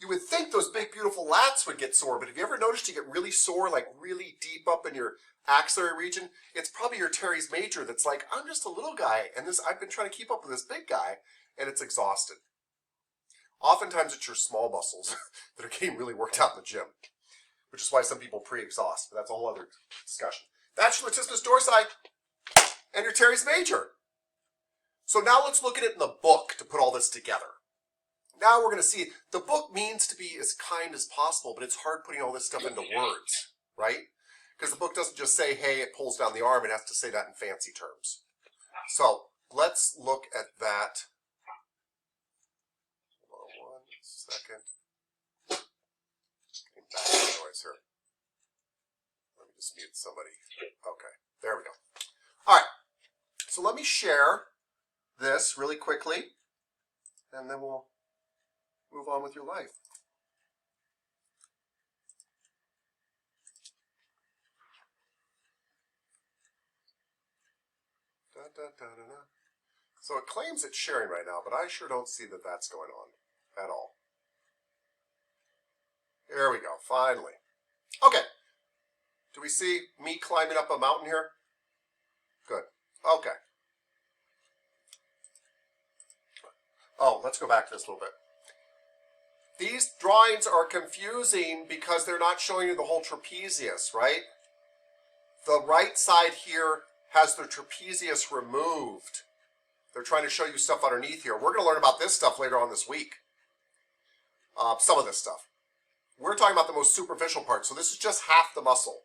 you would think those big, beautiful lats would get sore. But have you ever noticed you get really sore, like really deep up in your axillary region? It's probably your teres major that's like, I'm just a little guy, and I've been trying to keep up with this big guy, and it's exhausted. Oftentimes it's your small muscles that are getting really worked out in the gym, which is why some people pre-exhaust, but that's a whole other discussion. That's your latissimus dorsi and your teres major. So now let's look at it in the book to put all this together. Now we're going to see, the book means to be as kind as possible, but it's hard putting all this stuff into words, right? Because the book doesn't just say, hey, it pulls down the arm, it has to say that in fancy terms. So let's look at that. Hold on 1 second. Getting back to the noise here. Let me just mute somebody. Okay, there we go. All right, so let me share this really quickly, and then we'll move on with your life. Da, da, da, da, da. So it claims it's sharing right now, but I sure don't see that that's going on at all. There we go, finally. Okay. Do we see me climbing up a mountain here? Good. Okay. Oh, let's go back to this a little bit. These drawings are confusing because they're not showing you the whole trapezius, right? The right side here has the trapezius removed. They're trying to show you stuff underneath here. We're going to learn about this stuff later on this week. Some of this stuff. We're talking about the most superficial part, so this is just half the muscle.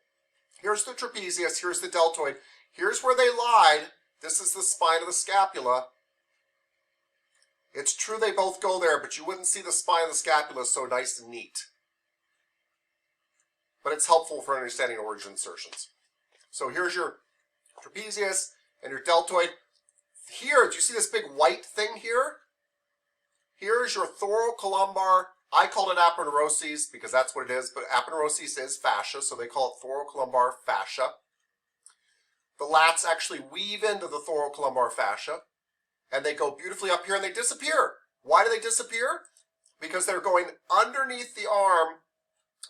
Here's the trapezius, here's the deltoid. Here's where they lied. This is the spine of the scapula. It's true they both go there, but you wouldn't see the spine of the scapula so nice and neat. But it's helpful for understanding origin insertions. So here's your trapezius and your deltoid. Here, do you see this big white thing here? Here's your thoracolumbar. I called it aponeurosis because that's what it is, but aponeurosis is fascia, so they call it thoracolumbar fascia. The lats actually weave into the thoracolumbar fascia, and they go beautifully up here and they disappear. Why do they disappear? Because they're going underneath the arm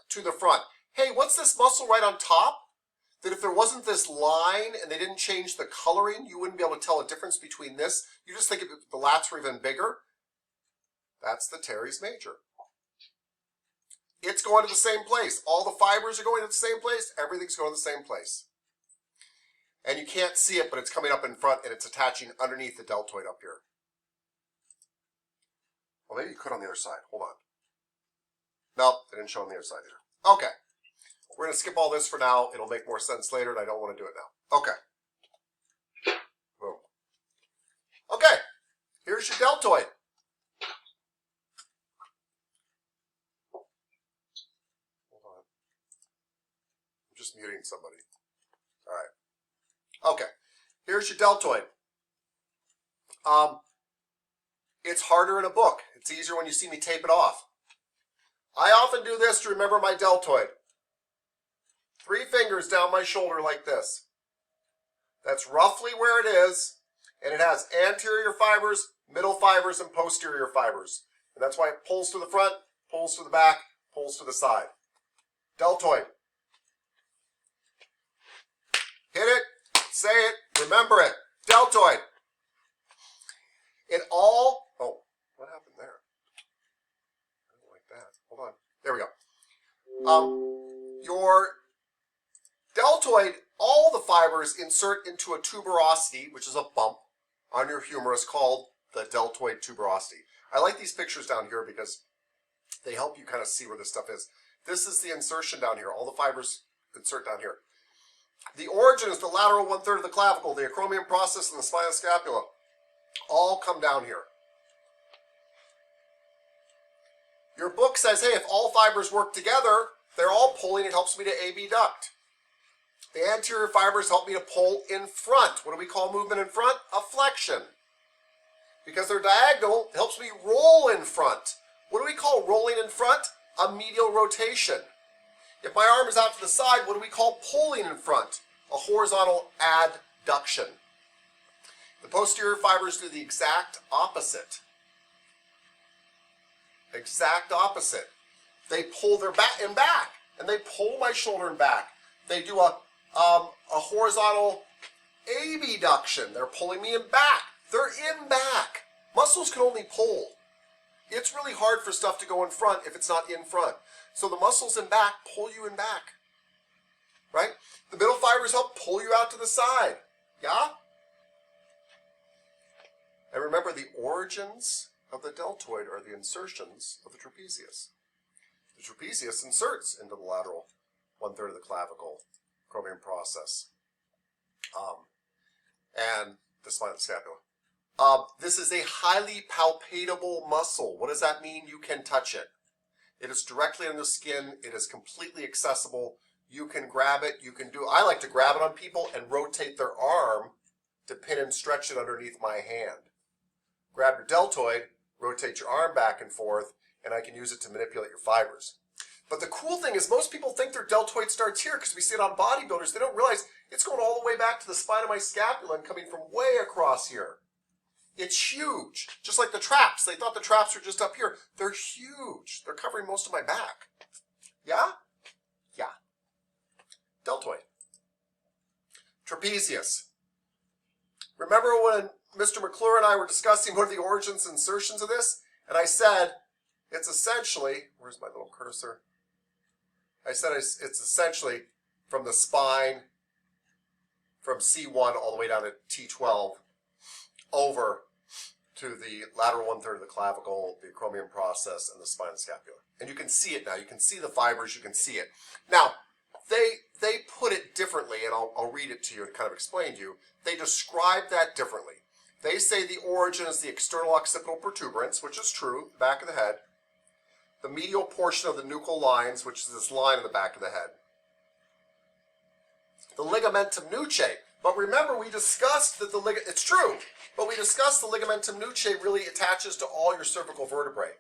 to the front. Hey, what's this muscle right on top? that if there wasn't this line and they didn't change the coloring, you wouldn't be able to tell a difference between this. You just think if the lats were even bigger. That's the teres major. It's going to the same place. All the fibers are going to the same place. Everything's going to the same place. And you can't see it, but it's coming up in front and it's attaching underneath the deltoid up here. Well, maybe you could on the other side. Hold on. Nope, they didn't show on the other side either. Okay. We're going to skip all this for now. It'll make more sense later, and I don't want to do it now. Okay. Boom. Okay. Here's your deltoid. Hold on. I'm just muting somebody. All right. Okay. Here's your deltoid. It's harder in a book. It's easier when you see me tape it off. I often do this to remember my deltoid. 3 fingers down my shoulder like this. That's roughly where it is, and it has anterior fibers, middle fibers, and posterior fibers. And that's why it pulls to the front, pulls to the back, pulls to the side. Deltoid. Hit it, say it, remember it. Deltoid. It all, oh, what happened there? I don't like that. Hold on. There we go. Your deltoid, all the fibers insert into a tuberosity, which is a bump on your humerus called the deltoid tuberosity. I like these pictures down here because they help you kind of see where this stuff is. This is the insertion down here. All the fibers insert down here. The origin is the lateral 1/3 of the clavicle, the acromion process, and the spinal scapula. All come down here. Your book says, hey, if all fibers work together, they're all pulling, it helps me to abduct. The anterior fibers help me to pull in front. What do we call movement in front? A flexion. Because they're diagonal, it helps me roll in front. What do we call rolling in front? A medial rotation. If my arm is out to the side, what do we call pulling in front? A horizontal adduction. The posterior fibers do the exact opposite. Exact opposite. They pull their back and back, and they pull my shoulder and back. They do a horizontal abduction. They're pulling me in back. They're in back. Muscles can only pull. It's really hard for stuff to go in front if it's not in front. So the muscles in back pull you in back. Right? The middle fibers help pull you out to the side. Yeah? And remember, the origins of the deltoid are the insertions of the trapezius. The trapezius inserts into the lateral 1/3 of the clavicle, acromion process, and the spinal scapula. This is a highly palpatable muscle. What does that mean? You can touch it. It is directly on the skin. It is completely accessible. You can grab it. You can do. I like to grab it on people and rotate their arm to pin and stretch it underneath my hand. Grab your deltoid, rotate your arm back and forth, and I can use it to manipulate your fibers. But the cool thing is most people think their deltoid starts here because we see it on bodybuilders. They don't realize it's going all the way back to the spine of my scapula and coming from way across here. It's huge. Just like the traps. They thought the traps were just up here. They're huge. They're covering most of my back. Yeah? Yeah. Deltoid. Trapezius. Remember when Mr. McClure and I were discussing what are the origins and insertions of this? And I said it's essentially, where's my little cursor? I said it's essentially from the spine, from C1 all the way down to T12, over to the lateral 1/3 of the clavicle, the acromion process, and the spinal scapula. And you can see it now. You can see the fibers. You can see it. Now, they put it differently, and I'll read it to you and kind of explain to you. They describe that differently. They say the origin is the external occipital protuberance, which is true, the back of the head. The medial portion of the nuchal lines, which is this line in the back of the head. The ligamentum nuchae. But remember, we discussed that it's true, but we discussed the ligamentum nuchae really attaches to all your cervical vertebrae.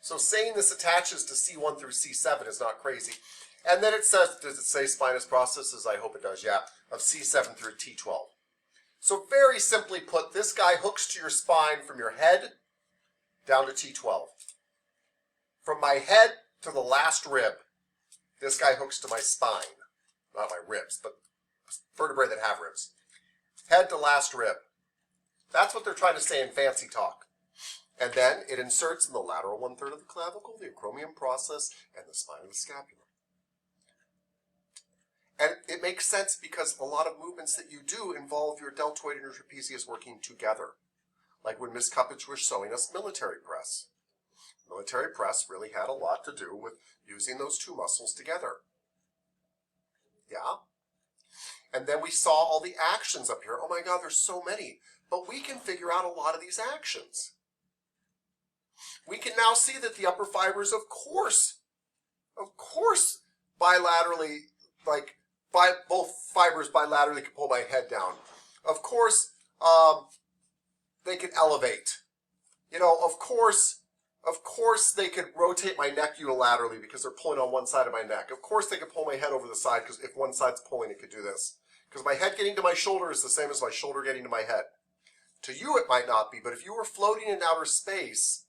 So saying this attaches to C1 through C7 is not crazy. And then it says, does it say spinous processes? I hope it does, yeah, of C7 through T12. So very simply put, this guy hooks to your spine from your head down to T12. From my head to the last rib, this guy hooks to my spine. Not my ribs, but vertebrae that have ribs. Head to last rib. That's what they're trying to say in fancy talk. And then it inserts in the lateral 1/3 of the clavicle, the acromion process, and the spine of the scapula. And it makes sense because a lot of movements that you do involve your deltoid and your trapezius working together. Like when Miss Cuppage was showing us military press. Military press really had a lot to do with using those two muscles together. Yeah? And then we saw all the actions up here. Oh my God, there's so many. But we can figure out a lot of these actions. We can now see that the upper fibers, of course, bilaterally, like both fibers bilaterally can pull my head down. Of course, they can elevate. You know, of course they could rotate my neck unilaterally because they're pulling on one side of my neck. Of course they could pull my head over the side because if one side's pulling, it could do this. Because my head getting to my shoulder is the same as my shoulder getting to my head. To you it might not be, but if you were floating in outer space,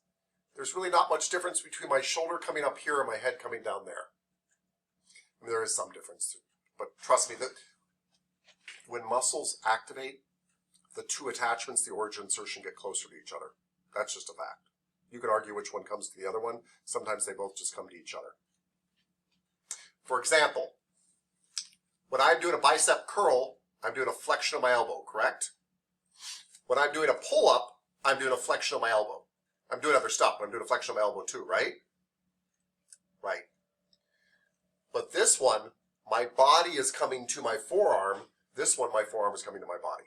there's really not much difference between my shoulder coming up here and my head coming down there. I mean, there is some difference, but trust me, that when muscles activate, the two attachments, the origin insertion, get closer to each other. That's just a fact. You could argue which one comes to the other one. Sometimes they both just come to each other. For example, when I'm doing a bicep curl, I'm doing a flexion of my elbow, correct? When I'm doing a pull-up, I'm doing a flexion of my elbow. I'm doing other stuff, but I'm doing a flexion of my elbow too, right? Right. But this one, my body is coming to my forearm. This one, my forearm is coming to my body.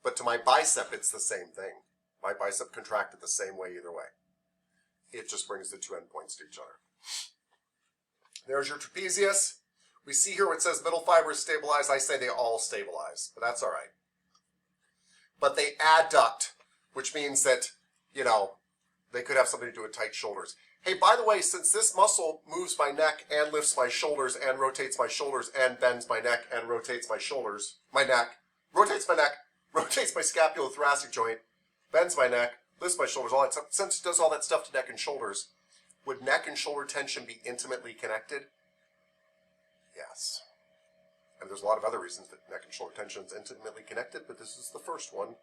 But to my bicep, it's the same thing. My bicep contracted the same way either way. It just brings the two endpoints to each other. There's your trapezius. We see here where it says middle fiber is stabilized. I say they all stabilize, but that's all right. But they adduct, which means that, you know, they could have something to do with tight shoulders. Hey, by the way, since this muscle moves my neck and lifts my shoulders and rotates my shoulders and bends my neck and rotates my shoulders, rotates my scapulothoracic joint, bends my neck, lifts my shoulders, all that stuff. Since it does all that stuff to neck and shoulders, would neck and shoulder tension be intimately connected? Yes. And there's a lot of other reasons that neck and shoulder tension is intimately connected, but this is the first one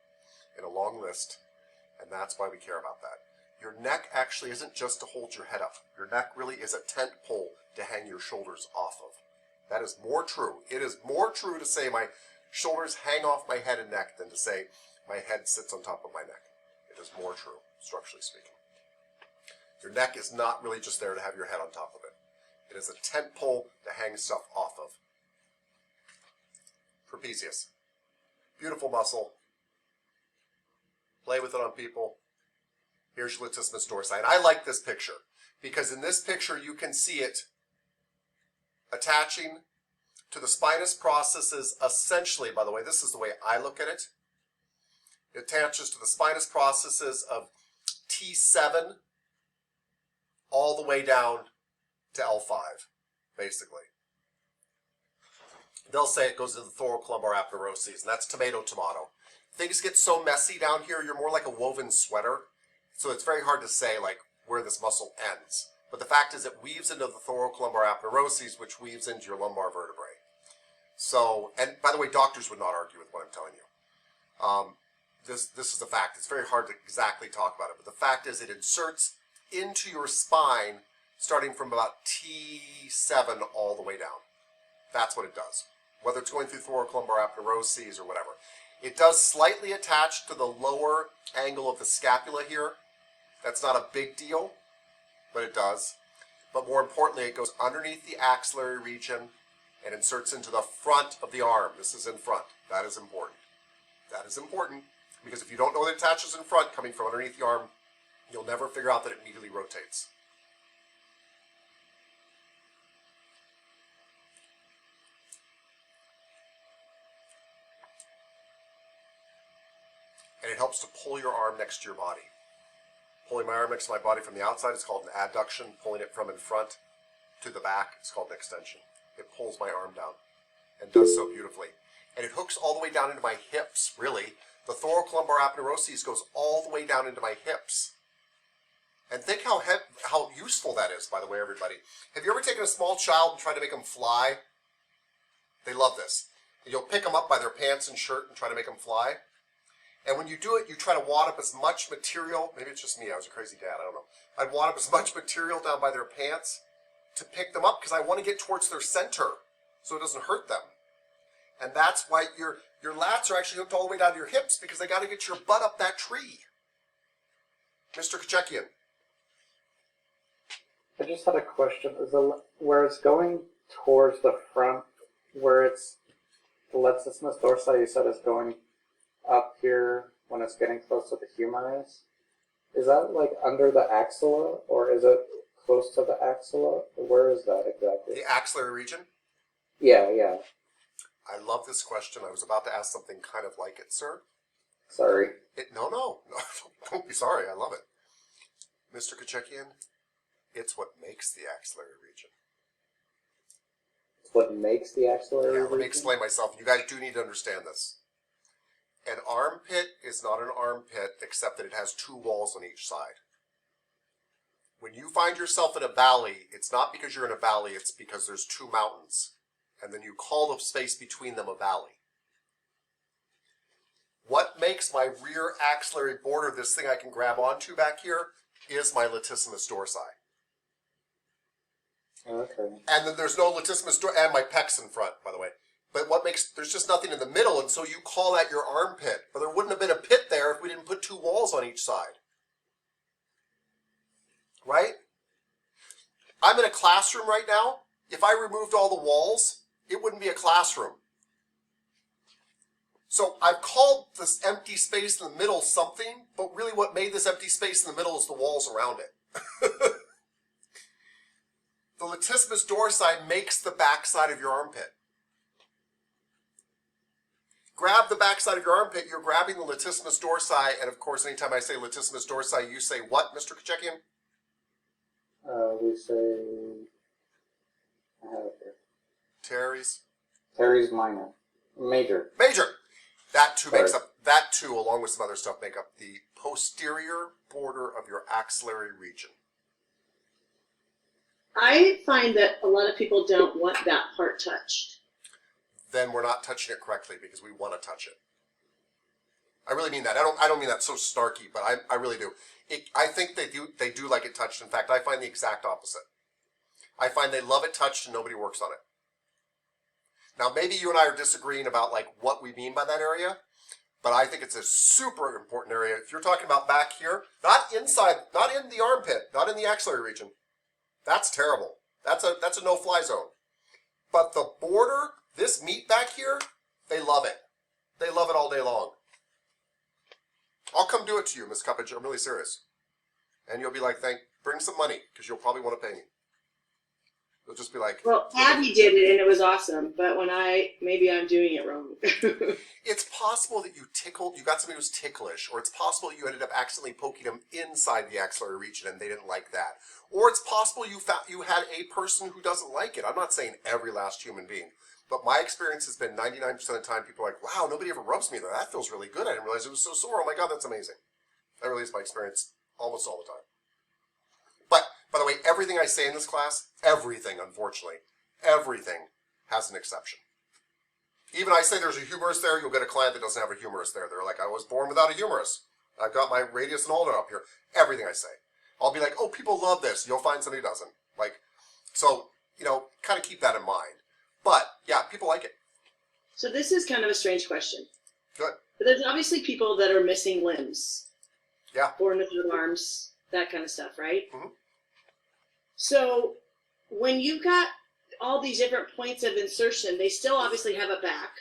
in a long list, and that's why we care about that. Your neck actually isn't just to hold your head up. Your neck really is a tent pole to hang your shoulders off of. That is more true. It is more true to say my shoulders hang off my head and neck than to say my head sits on top of my neck. It is more true, structurally speaking. Your neck is not really just there to have your head on top of it. It is a tent pole to hang stuff off of. Trapezius. Beautiful muscle. Play with it on people. Here's your latissimus dorsi. And I like this picture because in this picture you can see it attaching to the spinous processes essentially, by the way, this is the way I look at it. It attaches to the spinous processes of T7 all the way down to L5, basically. They'll say it goes to the thoracolumbar aponeuroses, and that's tomato. Things get so messy down here, you're more like a woven sweater. So it's very hard to say like where this muscle ends. But the fact is it weaves into the thoracolumbar aponeuroses, which weaves into your lumbar vertebrae. So, and by the way, doctors would not argue with what I'm telling you. This is a fact. It's very hard to exactly talk about it. But the fact is it inserts into your spine starting from about T7 all the way down. That's what it does. Whether it's going through thoracolumbar aponeuroses or whatever. It does slightly attach to the lower angle of the scapula here. That's not a big deal, but it does. But more importantly, it goes underneath the axillary region and inserts into the front of the arm. This is in front. That is important. That is important because if you don't know that it attaches in front, coming from underneath the arm, you'll never figure out that it immediately rotates. And it helps to pull your arm next to your body. Pulling my arm next to my body from the outside is called an adduction. Pulling it from in front to the back is called an extension. It pulls my arm down and does so beautifully. And it hooks all the way down into my hips, really. The thoracolumbar aponeuroses goes all the way down into my hips. And think how useful that is, by the way, everybody. Have you ever taken a small child and tried to make them fly? They love this. You'll pick them up by their pants and shirt and try to make them fly. And when you do it, you try to wad up as much material. Maybe it's just me. I was a crazy dad. I don't know. I'd wad up as much material down by their pants to pick them up because I want to get towards their center so it doesn't hurt them. And that's why your lats are actually hooked all the way down to your hips because they got to get your butt up that tree. Mr. Kachekian. I just had a question. Where it's going towards the front, where it's the latissimus dorsi, you said is going up here when it's getting close to the humerus. Is that like under the axilla, or is it close to the axilla? Where is that exactly? The axillary region? Yeah, yeah. I love this question. I was about to ask something kind of like it, sir. Sorry. No, don't be sorry. I love it. Mr. Kachekian, it's what makes the axillary region. It's what makes the axillary region? Let me explain myself. You guys do need to understand this. An armpit is not an armpit except that it has two walls on each side. When you find yourself in a valley, it's not because you're in a valley, it's because there's two mountains. And then you call the space between them a valley. What makes my rear axillary border, this thing I can grab onto back here, is my latissimus dorsi. Okay. And then there's no latissimus dorsi, and my pecs in front, by the way. But what makes, there's just nothing in the middle, and so you call that your armpit. But there wouldn't have been a pit there if we didn't put two walls on each side. Right? I'm in a classroom right now. If I removed all the walls, it wouldn't be a classroom. So I've called this empty space in the middle something, but really what made this empty space in the middle is the walls around it. The latissimus dorsi makes the backside of your armpit. Grab the backside of your armpit, you're grabbing the latissimus dorsi, and of course anytime I say latissimus dorsi, you say what, Mr. Kachekian? We say... I have it here. Teres? Teres minor. Major. Major! That too makes up, that too, along with some other stuff, make up the posterior border of your axillary region. I find that a lot of people don't want that part touched. Then we're not touching it correctly because we want to touch it. I really mean that. I don't mean that so snarky, but I really do. I think they do like it touched. In fact, I find the exact opposite. I find they love it touched and nobody works on it. Now, maybe you and I are disagreeing about like what we mean by that area, but I think it's a super important area. If you're talking about back here, not inside, not in the armpit, not in the axillary region, that's terrible. That's a no-fly zone. But the border, this meat back here, they love it. They love it all day long. I'll come do it to you, Miss Cuppage. I'm really serious. And you'll be like, bring some money, because you'll probably want to pay me. You'll just be like... Well, Abby did it, and it was awesome. But when maybe I'm doing it wrong. It's possible that you got somebody who's ticklish, or it's possible you ended up accidentally poking them inside the axillary region and they didn't like that. Or it's possible you had a person who doesn't like it. I'm not saying every last human being. But my experience has been 99% of the time people are like, wow, nobody ever rubs me. That feels really good. I didn't realize it was so sore. Oh my God, that's amazing. That really is my experience almost all the time. But, by the way, everything I say in this class, everything, unfortunately, everything has an exception. Even I say there's a humerus there, you'll get a client that doesn't have a humerus there. They're like, I was born without a humerus. I've got my radius and ulna up here. Everything I say. I'll be like, oh, people love this. You'll find somebody who doesn't. Like, so, kind of keep that in mind. But, yeah, people like it. So this is kind of a strange question. Good. But there's obviously people that are missing limbs. Yeah. Born without arms, that kind of stuff, right? Mm-hmm. So when you've got all these different points of insertion, they still obviously have a back.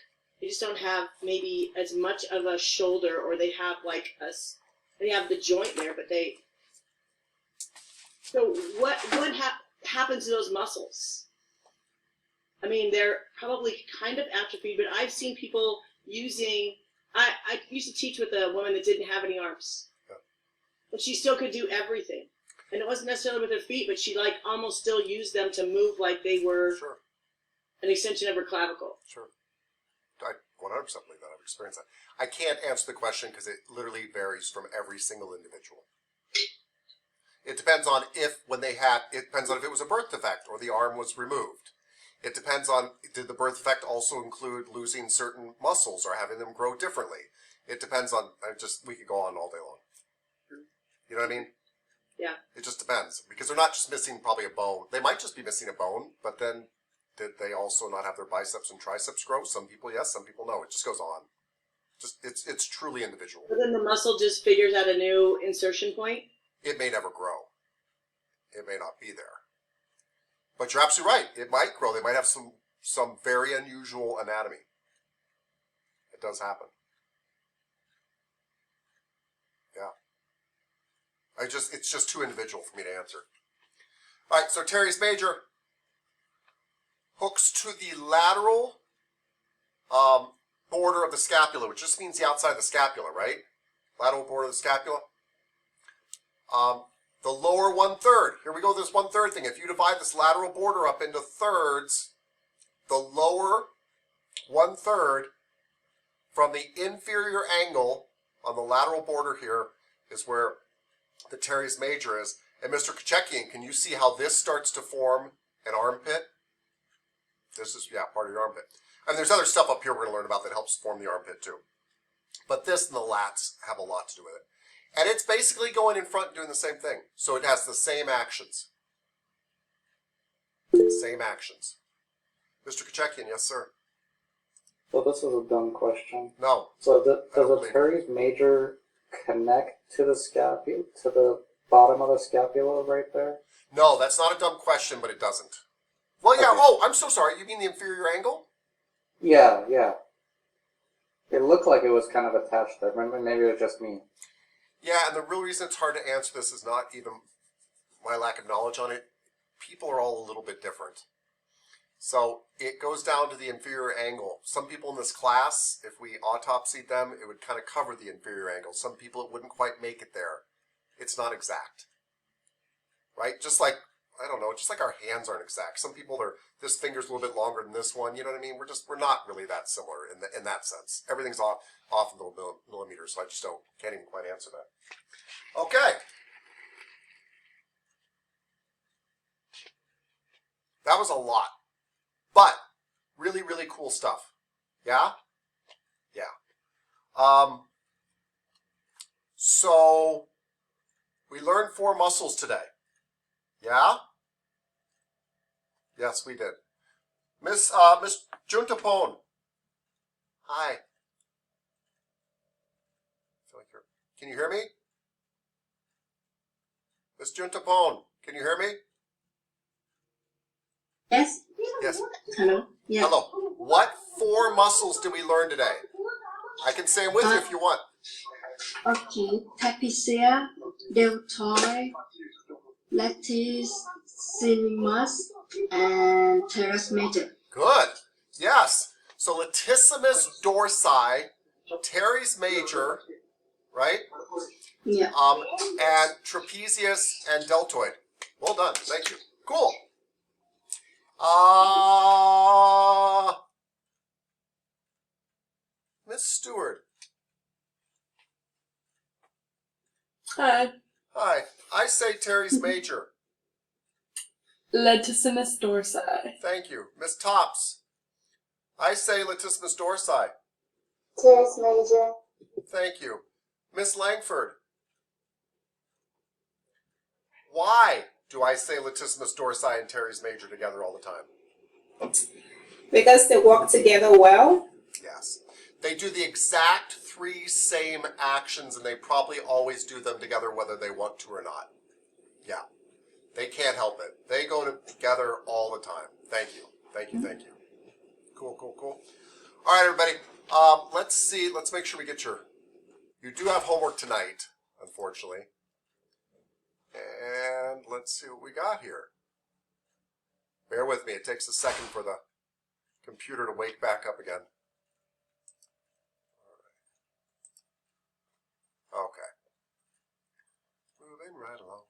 They just don't have maybe as much of a shoulder, or they have like they have the joint there, but they... So what happens to those muscles? I mean, they're probably kind of atrophied, but I've seen people using... I used to teach with a woman that didn't have any arms. Yeah. But she still could do everything. And it wasn't necessarily with her feet, but she like almost still used them to move like they were an extension of her clavicle. Sure. I 100% believe that. I've experienced that. I can't answer the question because it literally varies from every single individual. It depends on if it depends on if it was a birth defect or the arm was removed. It depends on, did the birth defect also include losing certain muscles or having them grow differently? It depends on, we could go on all day long. You know what I mean? Yeah. It just depends, because they're not just missing probably a bone. They might just be missing a bone, but then did they also not have their biceps and triceps grow? Some people yes, some people no. It just goes on. Just it's truly individual. But then the muscle just figures out a new insertion point. It may never grow. It may not be there. But you're absolutely right. It might grow. They might have some very unusual anatomy. It does happen. Yeah. It's just too individual for me to answer. All right, so teres major hooks to the lateral border of the scapula, which just means the outside of the scapula, right? Lateral border of the scapula. The lower 1/3. Here we go, this 1/3 thing. If you divide this lateral border up into thirds, the lower 1/3 from the inferior angle on the lateral border here is where the teres major is. And Mr. Kachekian, can you see how this starts to form an armpit? This is, yeah, part of your armpit. And there's other stuff up here we're going to learn about that helps form the armpit too. But this and the lats have a lot to do with it. And it's basically going in front and doing the same thing. So it has the same actions. Same actions. Mr. Kachekian, yes, sir. So this is a dumb question. No. So does the teres major connect to the scapula, to the bottom of the scapula right there? No, that's not a dumb question, but it doesn't. Well, yeah. Okay. Oh, I'm so sorry. You mean the inferior angle? Yeah, yeah. It looked like it was kind of attached there. Maybe it was just me. Yeah, and the real reason it's hard to answer this is not even my lack of knowledge on it. People are all a little bit different. So it goes down to the inferior angle. Some people in this class, if we autopsied them, it would kind of cover the inferior angle. Some people, it wouldn't quite make it there. It's not exact. Right? Just like, I don't know, just like our hands aren't exact. Some people, this finger's a little bit longer than this one. You know what I mean? We're not really that similar in that sense. Everything's off in little millimeters, so I just can't even quite answer that. Okay. That was a lot. But really, really cool stuff. Yeah? Yeah. So we learned 4 muscles today. Yeah? Yes, we did. Miss Juntapone. Hi. Can you hear me? Miss Juntapone, can you hear me? Yes. Yes. Hello. Yeah. Hello. What 4 muscles did we learn today? I can say them with you if you want. Okay. Trapezius, deltoid, latissimus, and teres major. Good. Yes. So latissimus dorsi, teres major, right? Yeah. And trapezius and deltoid. Well done. Thank you. Cool. Miss Stewart. Hi. Hi. I say teres major. Latissimus dorsi. Thank you. Miss Tops. I say latissimus dorsi. Teres major. Thank you. Miss Langford. Why do I say latissimus dorsi and teres major together all the time? Because they work together well? Yes. They do the exact 3 same actions, and they probably always do them together whether they want to or not. Yeah. They can't help it. They go together all the time. Thank you. Thank you. Thank you. Cool, cool, cool. All right, everybody. Let's see. Let's make sure we get you do have homework tonight, unfortunately. And let's see what we got here. Bear with me. It takes a second for the computer to wake back up again. All right. Okay. Moving right along.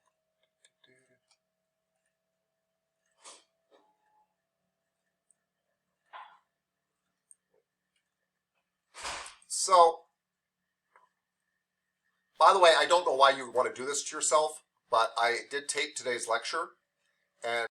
So, by the way, I don't know why you would want to do this to yourself, but I did tape today's lecture, and